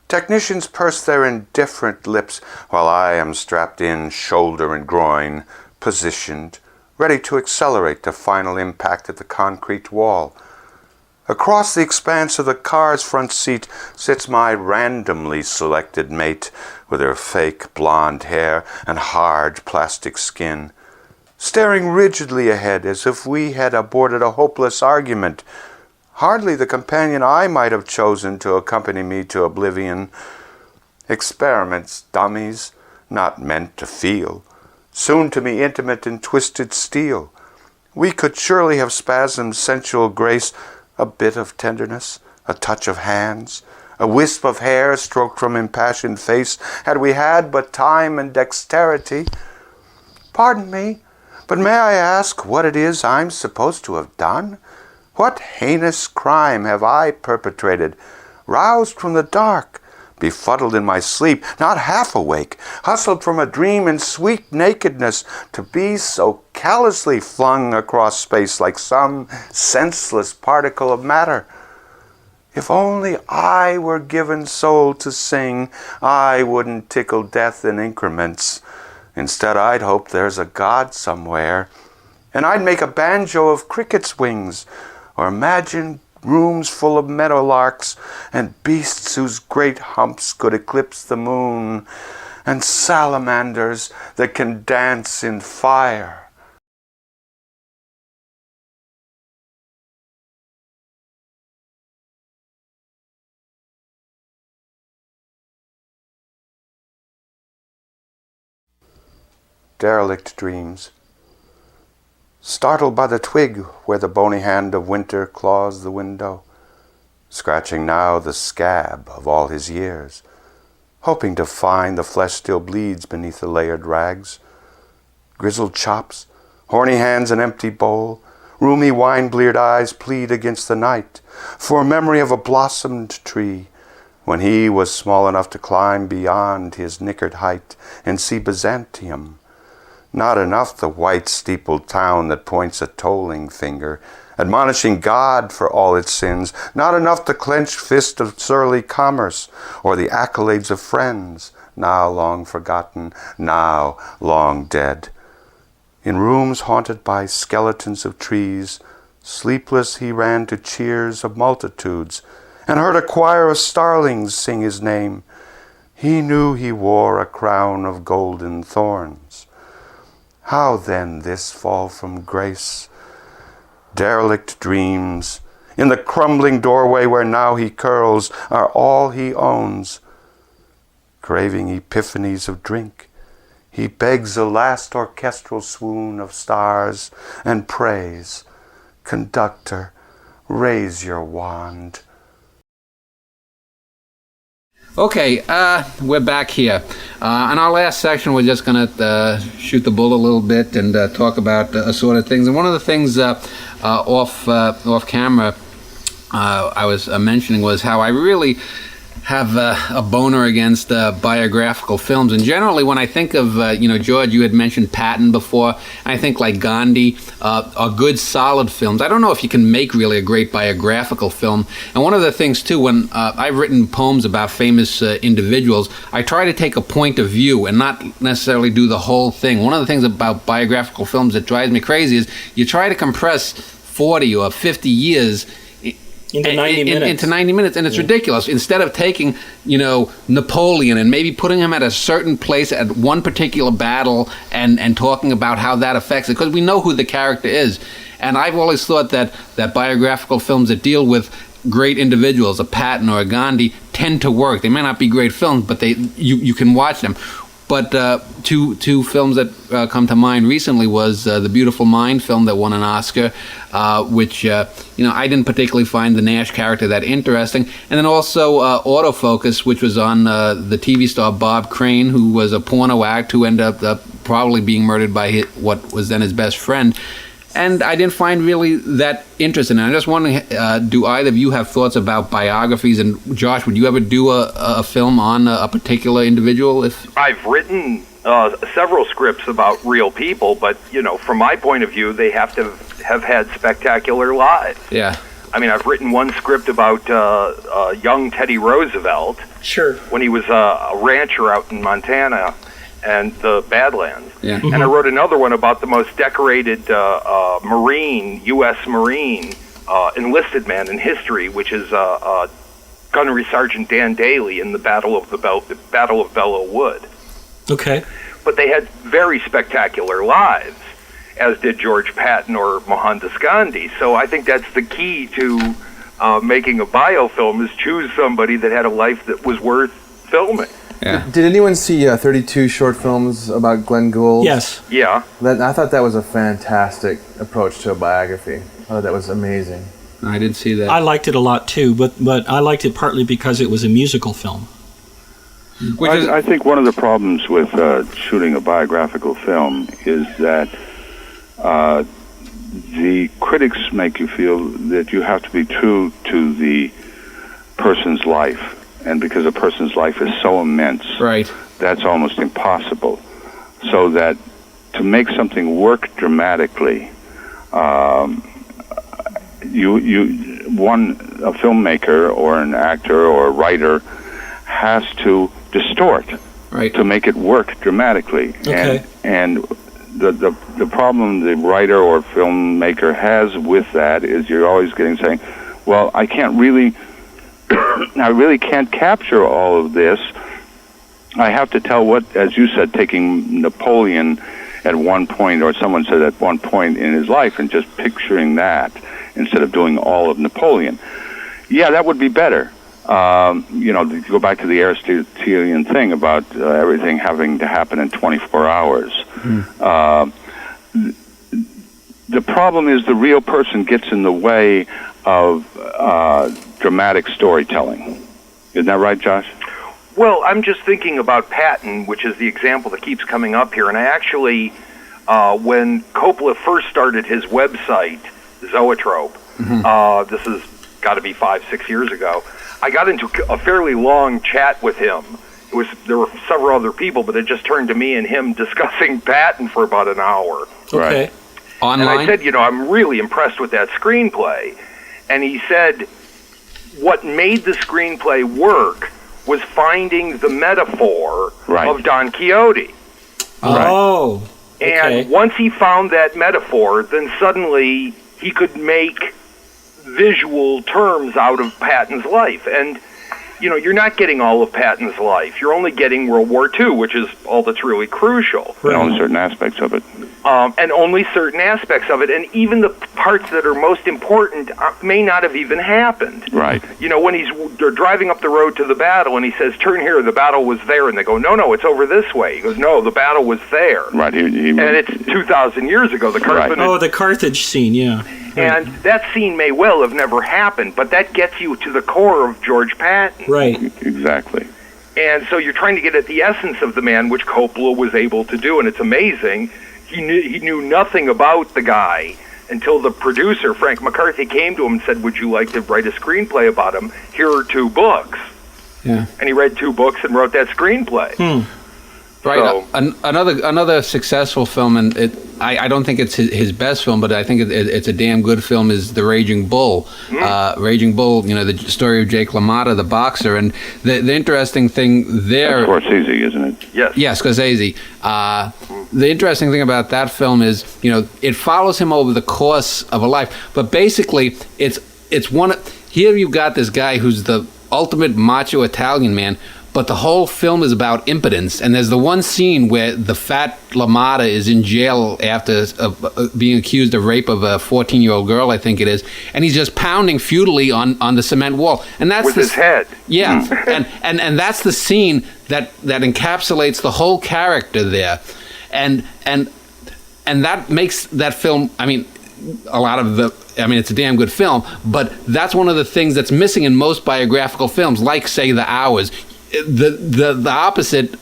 Technicians purse their indifferent lips while I am strapped in, shoulder and groin, positioned, ready to accelerate the final impact of the concrete wall. Across the expanse of the car's front seat sits my randomly selected mate with her fake blonde hair and hard plastic skin, staring rigidly ahead as if we had aborted a hopeless argument. Hardly the companion I might have chosen to accompany me to oblivion. Experiments, dummies, not meant to feel, soon to be intimate in twisted steel. We could surely have spasmed sensual grace, a bit of tenderness, a touch of hands, a wisp of hair stroked from impassioned face, had we had but time and dexterity. Pardon me, but may I ask what it is I'm supposed to have done? What heinous crime have I perpetrated? Roused from the dark, befuddled in my sleep, not half awake, hustled from a dream in sweet nakedness, to be so callously flung across space like some senseless particle of matter. If only I were given soul to sing, I wouldn't tickle death in increments. Instead, I'd hope there's a God somewhere, and I'd make a banjo of cricket's wings, or imagine rooms full of meadowlarks and beasts whose great humps could eclipse the moon, and salamanders that can dance in fire. Derelict Dreams. Startled by the twig where the bony hand of winter claws the window, scratching now the scab of all his years, hoping to find the flesh still bleeds beneath the layered rags. Grizzled chops, horny hands, an empty bowl, roomy wine-bleared eyes plead against the night for a memory of a blossomed tree when he was small enough to climb beyond his knickered height and see Byzantium. Not enough the white-steepled town that points a tolling finger, admonishing God for all its sins. Not enough the clenched fist of surly commerce, or the accolades of friends, now long forgotten, now long dead. In rooms haunted by skeletons of trees, sleepless he ran to cheers of multitudes, and heard a choir of starlings sing his name. He knew he wore a crown of golden thorns. How then this fall from grace? Derelict dreams, in the crumbling doorway where now he curls, are all he owns. Craving epiphanies of drink, he begs a last orchestral swoon of stars and prays, "Conductor, raise your wand." Okay, we're back here. In our last section, we're just going to shoot the bull a little bit and talk about assorted things. And one of the things off camera I was mentioning was how I really have a boner against biographical films. And generally, when I think of, George, you had mentioned Patton before, and I think like Gandhi are good, solid films. I don't know if you can make really a great biographical film. And one of the things, too, when I've written poems about famous individuals, I try to take a point of view and not necessarily do the whole thing. One of the things about biographical films that drives me crazy is you try to compress 40 or 50 years into 90 minutes. Into 90 minutes, and it's ridiculous. Instead of taking, Napoleon and maybe putting him at a certain place at one particular battle and talking about how that affects it, because we know who the character is. And I've always thought that biographical films that deal with great individuals, a Patton or a Gandhi, tend to work. They may not be great films, but you can watch them. But two films that come to mind recently was The Beautiful Mind film that won an Oscar, which, I didn't particularly find the Nash character that interesting. And then also Autofocus, which was on the TV star Bob Crane, who was a porno act who ended up probably being murdered by what was then his best friend. And I didn't find really that interesting. And I just wondering, do either of you have thoughts about biographies? And Josh, would you ever do a film on a particular individual? I've written several scripts about real people, but from my point of view, they have to have had spectacular lives. Yeah. I mean, I've written one script about young Teddy Roosevelt. Sure. When he was a rancher out in Montana and the Badlands. Yeah. Mm-hmm. And I wrote another one about the most decorated U.S. Marine, enlisted man in history, which is Gunnery Sergeant Dan Daly in the Battle of Belleau Wood. Okay. But they had very spectacular lives, as did George Patton or Mohandas Gandhi. So I think that's the key to making a biofilm, is choose somebody that had a life that was worth filming. Yeah. Did anyone see 32 short films about Glenn Gould? Yes. Yeah. I thought that was a fantastic approach to a biography. I thought that was amazing. I did see that. I liked it a lot too, but I liked it partly because it was a musical film. I think one of the problems with shooting a biographical film is that the critics make you feel that you have to be true to the person's life. And because a person's life is so immense, right, that's almost impossible. So that to make something work dramatically, a filmmaker or an actor or a writer has to distort to make it work dramatically. Okay. And the problem the writer or filmmaker has with that is you're always saying, well, I really can't capture all of this. I have to tell what, as you said, taking Napoleon at one point, or someone said at one point in his life, and just picturing that instead of doing all of Napoleon. Yeah, that would be better. To go back to the Aristotelian thing about everything having to happen in 24 hours. The problem is the real person gets in the way of dramatic storytelling. Isn't that right, Josh? Well, I'm just thinking about Patton, which is the example that keeps coming up here. And I actually, when Coppola first started his website, Zoetrope, this has got to be 5-6 years ago, I got into a fairly long chat with him. There were several other people, but it just turned to me and him discussing Patton for about an hour. Okay. Right. Online? And I said, I'm really impressed with that screenplay. And he said, what made the screenplay work was finding the metaphor of Don Quixote. Oh. And once he found that metaphor, then suddenly he could make visual terms out of Patton's life. And, you know, you're not getting all of Patton's life. You're only getting World War II, which is all that's really crucial. And only certain aspects of it. And only certain aspects of it. And even the parts that are most important may not have even happened. Right. You know, when they're driving up the road to the battle and he says, turn here, the battle was there. And they go, no, it's over this way. He goes, no, the battle was there. Right. And it's 2,000 years ago. The Carthage. Oh, the Carthage scene, yeah. And that scene may well have never happened, but that gets you to the core of George Patton. Right. Exactly. And so you're trying to get at the essence of the man, which Coppola was able to do, and it's amazing. He knew nothing about the guy until the producer, Frank McCarthy, came to him and said, would you like to write a screenplay about him? Here are 2 books. Yeah. And he read 2 books and wrote that screenplay. Right. So, Another successful film, and I don't think it's his best film, but I think it's a damn good film, is The Raging Bull. Raging Bull, you know, the story of Jake LaMotta, the boxer. And the interesting thing there... That's Scorsese, isn't it? yes. Yeah, Scorsese. The interesting thing about that film is, you know, it follows him over the course of a life. But basically, it's one... Here you've got this guy who's the ultimate macho Italian man, but the whole film is about impotence. And there's the one scene where the fat LaMotta is in jail after being accused of rape of a 14-year-old girl, I think it is, and he's just pounding futilely on the cement wall. And that's with his head. Yeah, and that's the scene that encapsulates the whole character there, and that makes that film. I mean, it's a damn good film, but that's one of the things that's missing in most biographical films, like, say, The Hours. The opposite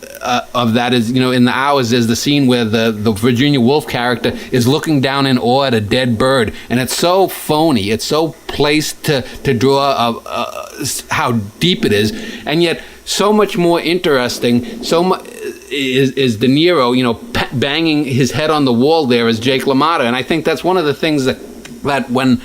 of that is, you know, in The Hours is the scene where the Virginia Woolf character is looking down in awe at a dead bird, and it's so phony, it's so placed to draw how deep it is, and yet so much more interesting. Is De Niro, you know, banging his head on the wall there as Jake LaMotta, and I think that's one of the things that when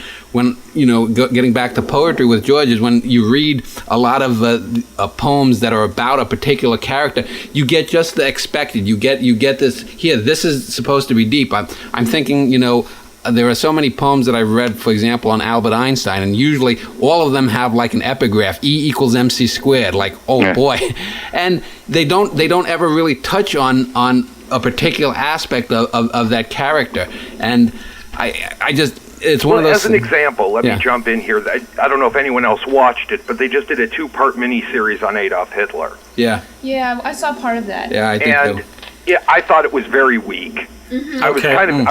you know, getting back to poetry with George, is when you read a lot of poems that are about a particular character, you get just the expected. You get this here. This is supposed to be deep. I'm thinking, you know, there are so many poems that I've read, for example, on Albert Einstein, and usually all of them have like an epigraph, E equals MC squared, like, oh boy, and they don't ever really touch on a particular aspect of that character, and I just. It's one of those. As an example, let me jump in here. I don't know if anyone else watched it, but they just did a 2-part miniseries on Adolf Hitler. Yeah. Yeah, I saw part of that. Yeah, I think so. Yeah, I thought it was very weak. I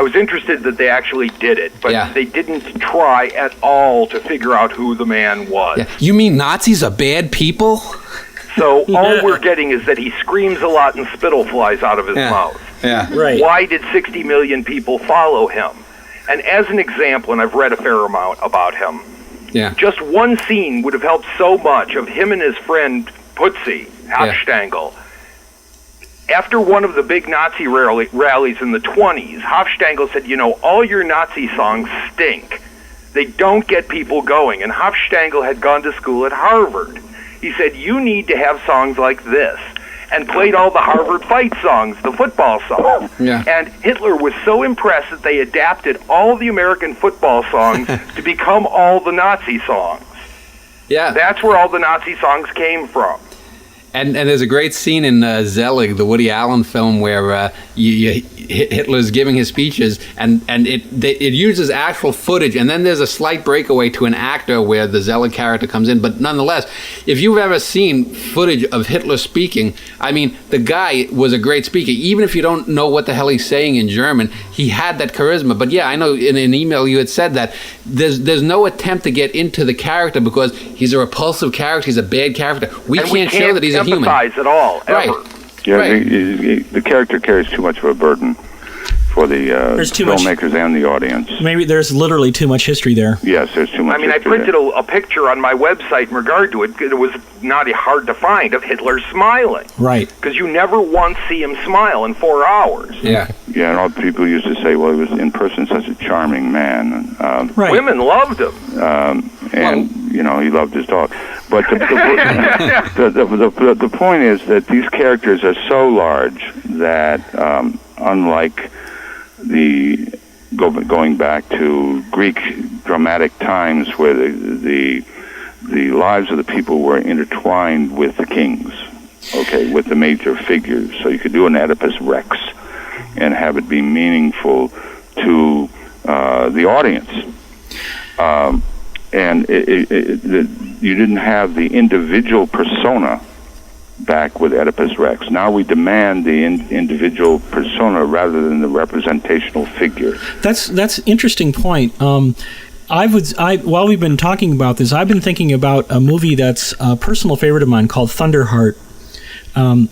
was interested that they actually did it, but they didn't try at all to figure out who the man was. Yeah. You mean Nazis are bad people? So all we're getting is that he screams a lot and spittle flies out of his mouth. Yeah. Right. Why did 60 million people follow him? And as an example, and I've read a fair amount about him, just one scene would have helped so much of him and his friend Putzi, Hofstangl. After one of the big Nazi rallies in the 20s, Hofstangl said, you know, all your Nazi songs stink. They don't get people going. And Hofstangl had gone to school at Harvard. He said, you need to have songs like this. And played all the Harvard fight songs, the football songs. Yeah. And Hitler was so impressed that they adapted all the American football songs to become all the Nazi songs. Yeah. That's where all the Nazi songs came from. And there's a great scene in Zelig, the Woody Allen film, where Hitler's giving his speeches, and it uses actual footage, and then there's a slight breakaway to an actor where the Zelig character comes in. But nonetheless, if you've ever seen footage of Hitler speaking, I mean, the guy was a great speaker. Even if you don't know what the hell he's saying in German, he had that charisma. But yeah, I know in an email you had said that there's no attempt to get into the character because he's a repulsive character, he's a bad character. We can't show that he's a human. At all, ever. Right. Yeah, right. The character carries too much of a burden for the filmmakers and the audience. Maybe there's literally too much history there. Yes, there's too much. I mean, I printed a picture on my website in regard to it. It was not hard to find of Hitler smiling. Right. Because you never once see him smile in 4 hours. Yeah. Yeah, and all people used to say, well, he was in person such a charming man. Right. Women loved him. And, you know, he loved his dog. But the point is that these characters are so large that, unlike going back to Greek dramatic times where the lives of the people were intertwined with the kings, with the major figures. So you could do an Oedipus Rex and have it be meaningful to the audience. And you didn't have the individual persona back with Oedipus Rex. Now we demand the individual persona rather than the representational figure. That's an interesting point. While we've been talking about this, I've been thinking about a movie that's a personal favorite of mine called Thunderheart,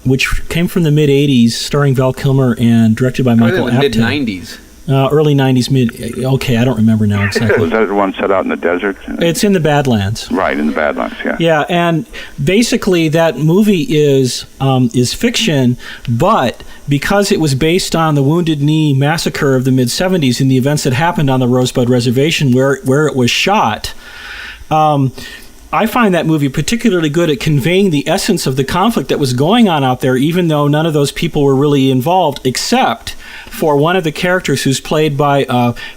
which came from the mid-'80s, starring Val Kilmer and directed by Michael Apted. Mid-'90s. Early 90s, okay, I don't remember now exactly. Was that the one set out in the desert? It's in the Badlands. Right, in the Badlands, yeah. Yeah, and basically that movie is fiction, but because it was based on the Wounded Knee massacre of the mid-'70s and the events that happened on the Rosebud Reservation where it was shot, I find that movie particularly good at conveying the essence of the conflict that was going on out there, even though none of those people were really involved, except for one of the characters who's played by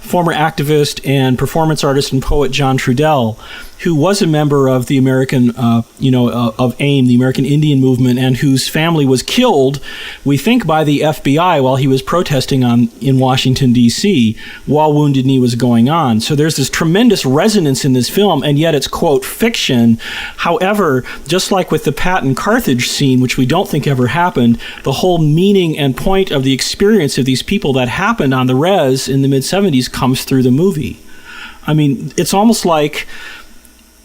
former activist and performance artist and poet John Trudell, who was a member of the American, of AIM, the American Indian Movement, and whose family was killed, we think, by the FBI while he was protesting in Washington, D.C., while Wounded Knee was going on. So there's this tremendous resonance in this film, and yet it's, quote, fiction. However, just like with the Patton Carthage scene, which we don't think ever happened, the whole meaning and point of the experience of these people that happened on the res in the mid-'70s comes through the movie. I mean, it's almost like...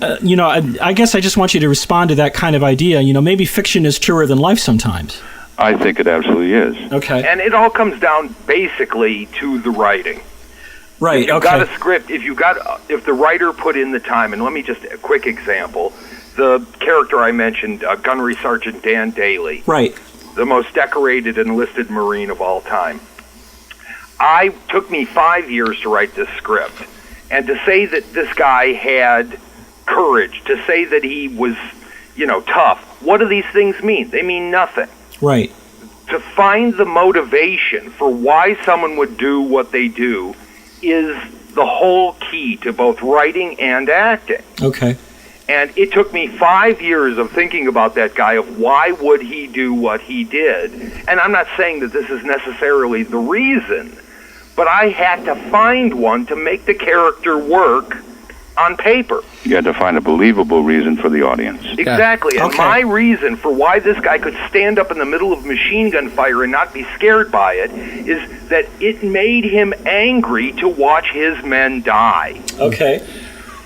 I guess I just want you to respond to that kind of idea. Maybe fiction is truer than life sometimes. I think it absolutely is. Okay. And it all comes down basically to the writing. Right, if you've got a script, if the writer put in the time, and let me just, a quick example, the character I mentioned, Gunnery Sergeant Dan Daly. Right. The most decorated enlisted Marine of all time. Took me 5 years to write this script. And to say that this guy had courage, to say that he was, tough. What do these things mean? They mean nothing. Right. To find the motivation for why someone would do what they do is the whole key to both writing and acting. Okay. And it took me 5 years of thinking about that guy, of why would he do what he did. And I'm not saying that this is necessarily the reason, but I had to find one to make the character work on paper. You had to find a believable reason for the audience. Exactly. And my reason for why this guy could stand up in the middle of machine gun fire and not be scared by it is that it made him angry to watch his men die. Okay.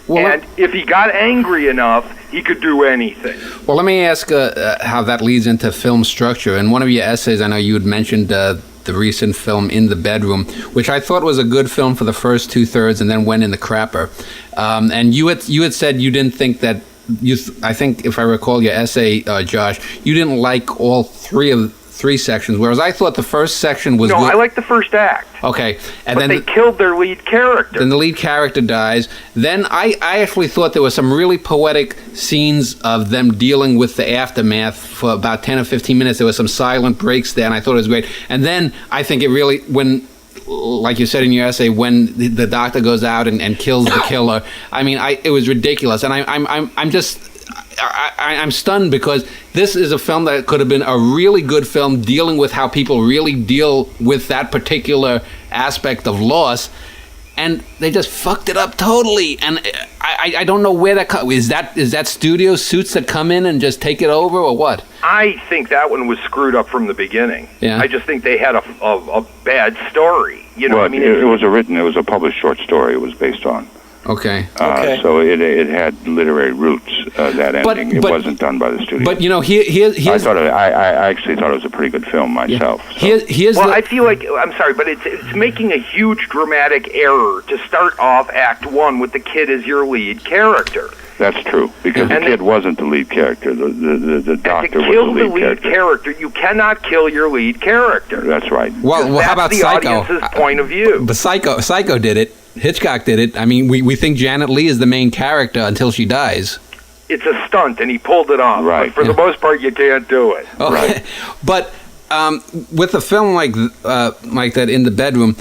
Well, and if he got angry enough, he could do anything. Well, let me ask how that leads into film structure. In one of your essays, I know you had mentioned the recent film In the Bedroom, which I thought was a good film for the first 2/3 and then went in the crapper. And you had said you didn't think that, I think if I recall your essay, Josh, you didn't like all three sections, whereas I thought the first section was good. I like the first act. Okay. And but then they killed their lead character. Then the lead character dies. Then I actually thought there were some really poetic scenes of them dealing with the aftermath for about 10 or 15 minutes. There were some silent breaks there, and I thought it was great. And then I think it really, when, like you said in your essay, when the doctor goes out and kills the killer, I mean, it was ridiculous. And I'm stunned because this is a film that could have been a really good film dealing with how people really deal with that particular aspect of loss, and they just fucked it up totally. And I don't know where that is that studio suits that come in and just take it over, or what? I think that one was screwed up from the beginning. Yeah. I just think they had a bad story. It was a published short story it was based on. Okay. So it had literary roots. That ending, it wasn't done by the studio. But here's I actually thought it was a pretty good film myself. Yeah. So. I feel like, I'm sorry, but it's making a huge dramatic error to start off Act 1 with the kid as your lead character. That's true, because the kid wasn't the lead character. The doctor was the lead character. To kill the lead character, you cannot kill your lead character. That's right. Well, how about the Psycho? Audience's point of view. But Psycho did it. Hitchcock did it. I mean, we think Janet Leigh is the main character until she dies. It's a stunt, and he pulled it off. Right. But for the most part, you can't do it. Okay. Right. But with a film like that, In the Bedroom,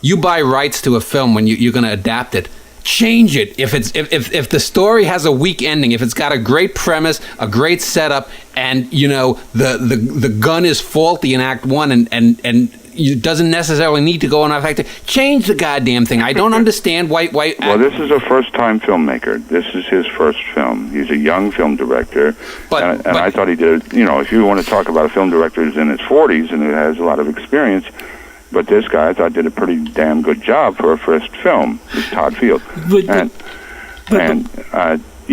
you buy rights to a film when you're going to adapt it. Change it if the story has a weak ending, if it's got a great premise, a great setup, and the gun is faulty in Act 1 and it doesn't necessarily need to go on Act 2. Change the goddamn thing. I don't understand why. Well, this is a first-time filmmaker. This is his first film. He's a young film director, and I thought he did. If you want to talk about a film director who's in his 40s and who has a lot of experience. But this guy, I thought, did a pretty damn good job for a first film. It's Todd Field.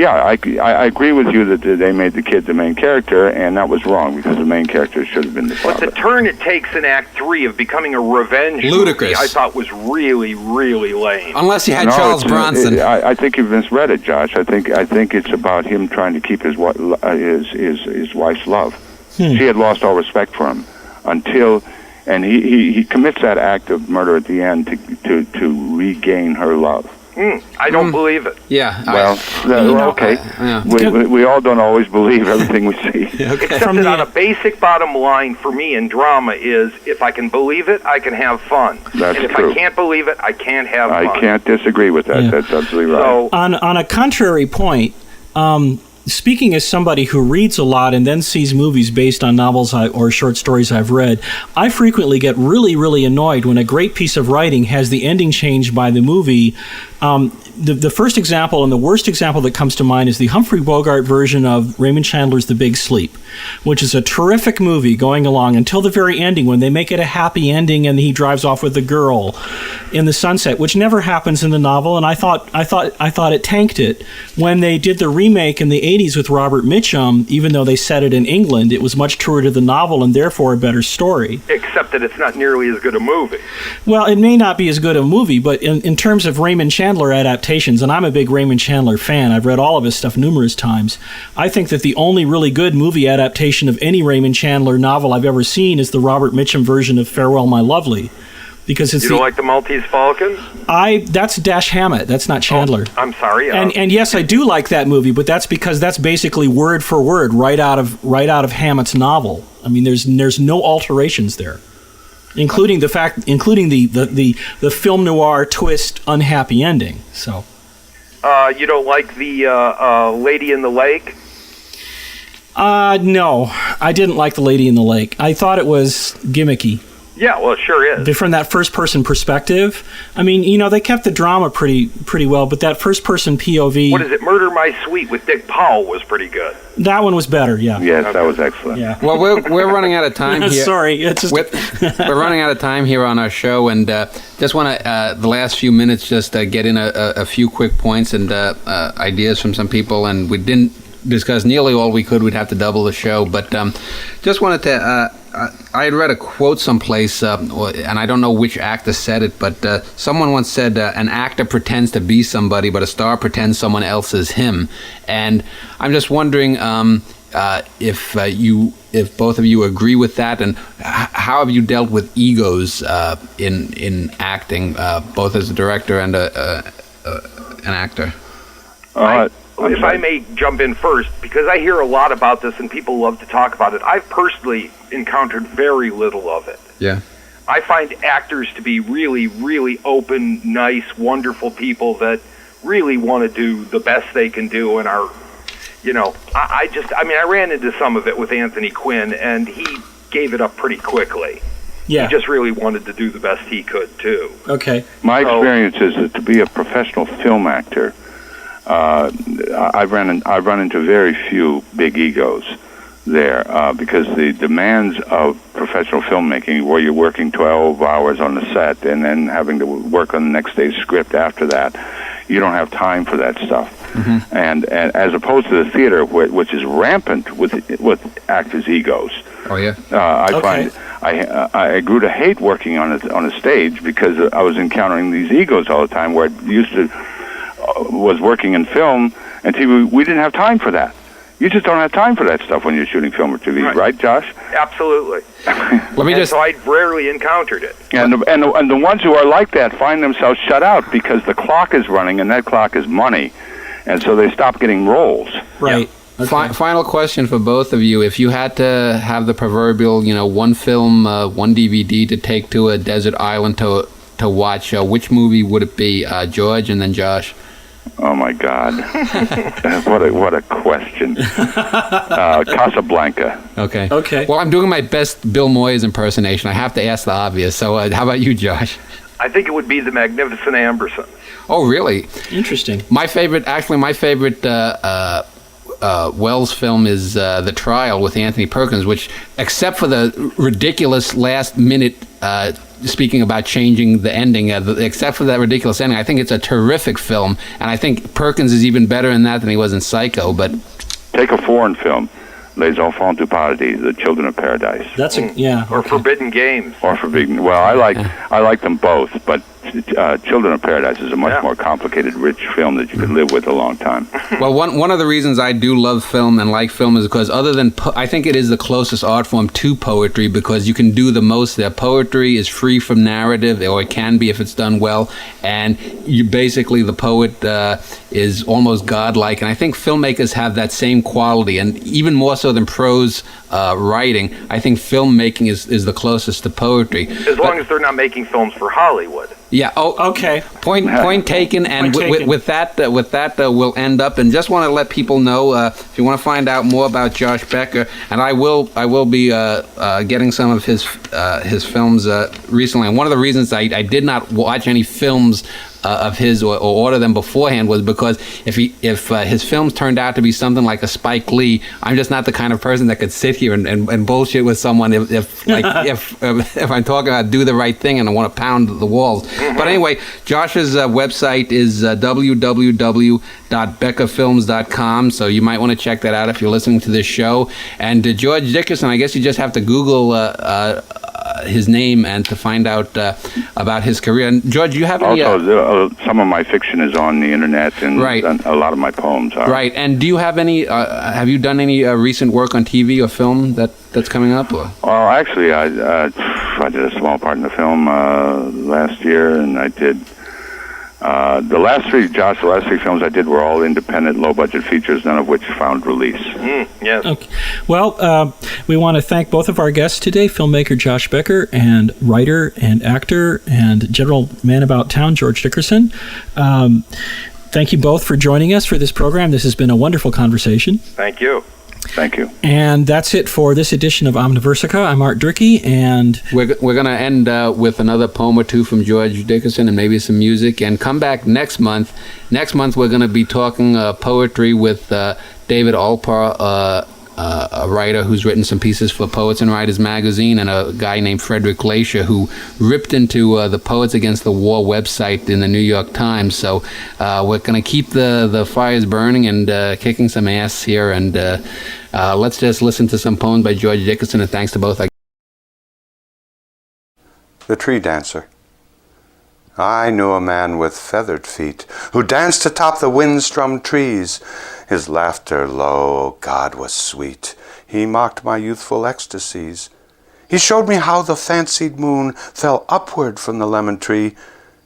I agree with you that they made the kid the main character, and that was wrong because the main character should have been the father. But the turn it takes in Act 3 of becoming a revenge ludicrous movie, I thought was really, really lame. Unless you had Charles Bronson. I think you've misread it, Josh. I think it's about him trying to keep his wife's love. She had lost all respect for him until. And he commits that act of murder at the end to regain her love. I don't believe it. Yeah. Okay. We all don't always believe everything we see. Except that on a basic bottom line for me in drama is, if I can believe it, I can have fun. That's and if true. I can't believe it, I can't have fun. I can't disagree with that. Yeah. That's absolutely right. So, on a contrary point, speaking as somebody who reads a lot and then sees movies based on novels or short stories I've read, I frequently get really, really annoyed when a great piece of writing has the ending changed by the movie. The first example and the worst example that comes to mind is the Humphrey Bogart version of Raymond Chandler's The Big Sleep, which is a terrific movie going along until the very ending when they make it a happy ending and he drives off with the girl in the sunset, which never happens in the novel. And I thought it tanked it. When they did the remake in the 80s with Robert Mitchum, even though they set it in England, it was much truer to the novel and therefore a better story. Except that it's not nearly as good a movie. Well, it may not be as good a movie, but in terms of Raymond Chandler adaptations, and I'm a big Raymond Chandler fan, I've read all of his stuff numerous times, I think that the only really good movie adaptation of any Raymond Chandler novel I've ever seen is the Robert Mitchum version of Farewell, My Lovely. Because it's you don't like the Maltese Falcon? That's Dash Hammett. That's not Chandler. Oh, I'm sorry. And yes, I do like that movie, but that's because that's basically word for word right out of Hammett's novel. I mean, there's no alterations there, including the film noir twist unhappy ending. So, you don't like the Lady in the Lake? No, I didn't like the Lady in the Lake. I thought it was gimmicky. Yeah, well, it sure is. From that first-person perspective, I mean, they kept the drama pretty well, but that first-person POV... What is it? Murder My Sweet with Dick Powell was pretty good. That one was better, yeah. Yes, okay. That was excellent. Yeah. Well, we're running out of time here. Sorry, it's just... we're running out of time here on our show, and just want to, the last few minutes, just get in a few quick points and ideas from some people, and we didn't discuss nearly all we could. We'd have to double the show, but just wanted to... I had read a quote someplace, and I don't know which actor said it, but someone once said, an actor pretends to be somebody, but a star pretends someone else is him. And I'm just wondering if both of you agree with that, and how have you dealt with egos in acting, both as a director and an actor? If I may jump in first, because I hear a lot about this and people love to talk about it, I've personally encountered very little of it. Yeah. I find actors to be really, really open, nice, wonderful people that really want to do the best they can do and are, I ran into some of it with Anthony Quinn, and he gave it up pretty quickly. Yeah. He just really wanted to do the best he could, too. Okay. My experience is that to be a professional film actor, I've run into very few big egos there because the demands of professional filmmaking, where you're working 12 hours on the set and then having to work on the next day's script after that, you don't have time for that stuff. Mm-hmm. And as opposed to the theater, which is rampant with actors' egos. Oh yeah. I grew to hate working on a stage because I was encountering these egos all the time. Where I used to was working in film and TV, we didn't have time for that. You just don't have time for that stuff when you're shooting film or TV, right Josh? Absolutely. So I rarely encountered it. And the ones who are like that find themselves shut out because the clock is running, and that clock is money, and so they stop getting roles. Right. Yeah. Okay. Final question for both of you: if you had to have the proverbial, one film, one DVD to take to a desert island to to watch, which movie would it be? George and then Josh. Oh my God! what a question. Casablanca. Okay. Well, I'm doing my best Bill Moyes impersonation. I have to ask the obvious. So, how about you, Josh? I think it would be The Magnificent Amberson. Oh, really? Interesting. My favorite Wells film is The Trial with Anthony Perkins, which, except for the ridiculous last minute, speaking about changing the ending, except for that ridiculous ending, I think it's a terrific film, and I think Perkins is even better in that than he was in Psycho. But take a foreign film, Les Enfants du Paradis, The Children of Paradise. That's or Forbidden Games. Or Forbidden. Well, I like them both, but Children of Paradise is a much more complicated, rich film that you could live with a long time. Well, one of the reasons I do love film and like film is because other than I think it is the closest art form to poetry, because you can do the most there. Poetry is free from narrative, or it can be if it's done well, and you basically, the poet is almost godlike, and I think filmmakers have that same quality, and even more so than prose writing, I think filmmaking is the closest to poetry. As long as they're not making films for Hollywood. Yeah. Oh, okay. Point taken. And with that, we'll end up. And just want to let people know, if you want to find out more about Josh Becker, and I will be getting some of his films recently. And one of the reasons I did not watch any films of his or order them beforehand was because if his films turned out to be something like a Spike Lee, I'm just not the kind of person that could sit here and bullshit with someone if I'm talking about do the right thing and I want to pound the walls. But anyway, Josh's website is www.beckerfilms.com, so you might want to check that out if you're listening to this show. And George Dickerson, I guess you just have to Google his name and to find out about his career. And George, you have any... some of my fiction is on the internet, and right. A lot of my poems are. Right. And do you have any... have you done any recent work on TV or film that's coming up? Or? Well, actually, I did a small part in the film last year, and I did... the last three films I did were all independent, low-budget features, none of which found release. Yes. Okay. Well, we want to thank both of our guests today, filmmaker Josh Becker and writer and actor and general man about town, George Dickerson. Thank you both for joining us for this program. This has been a wonderful conversation. Thank you. Thank you. And that's it for this edition of Omniversica. I'm Art Durkee, and we're going to end with another poem or two from George Dickerson and maybe some music, and come back next month. Next month we're going to be talking poetry with David Alpar, a writer who's written some pieces for Poets and Writers magazine, and a guy named Frederick Glacier who ripped into the Poets Against the War website in the New York Times. So we're going to keep the fires burning and kicking some ass here, and let's just listen to some poems by George Dickerson, and thanks to both. The Tree Dancer. I knew a man with feathered feet who danced atop the wind-strummed trees. His laughter low, God, was sweet. He mocked my youthful ecstasies. He showed me how the fancied moon fell upward from the lemon tree.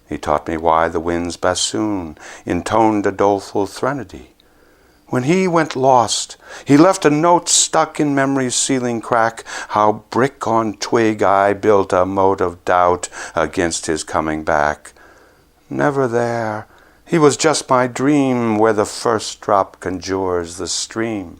He taught me why the wind's bassoon intoned a doleful threnody. When he went lost, he left a note stuck in memory's ceiling crack, how brick on twig I built a moat of doubt against his coming back. Never there, he was just my dream, where the first drop conjures the stream.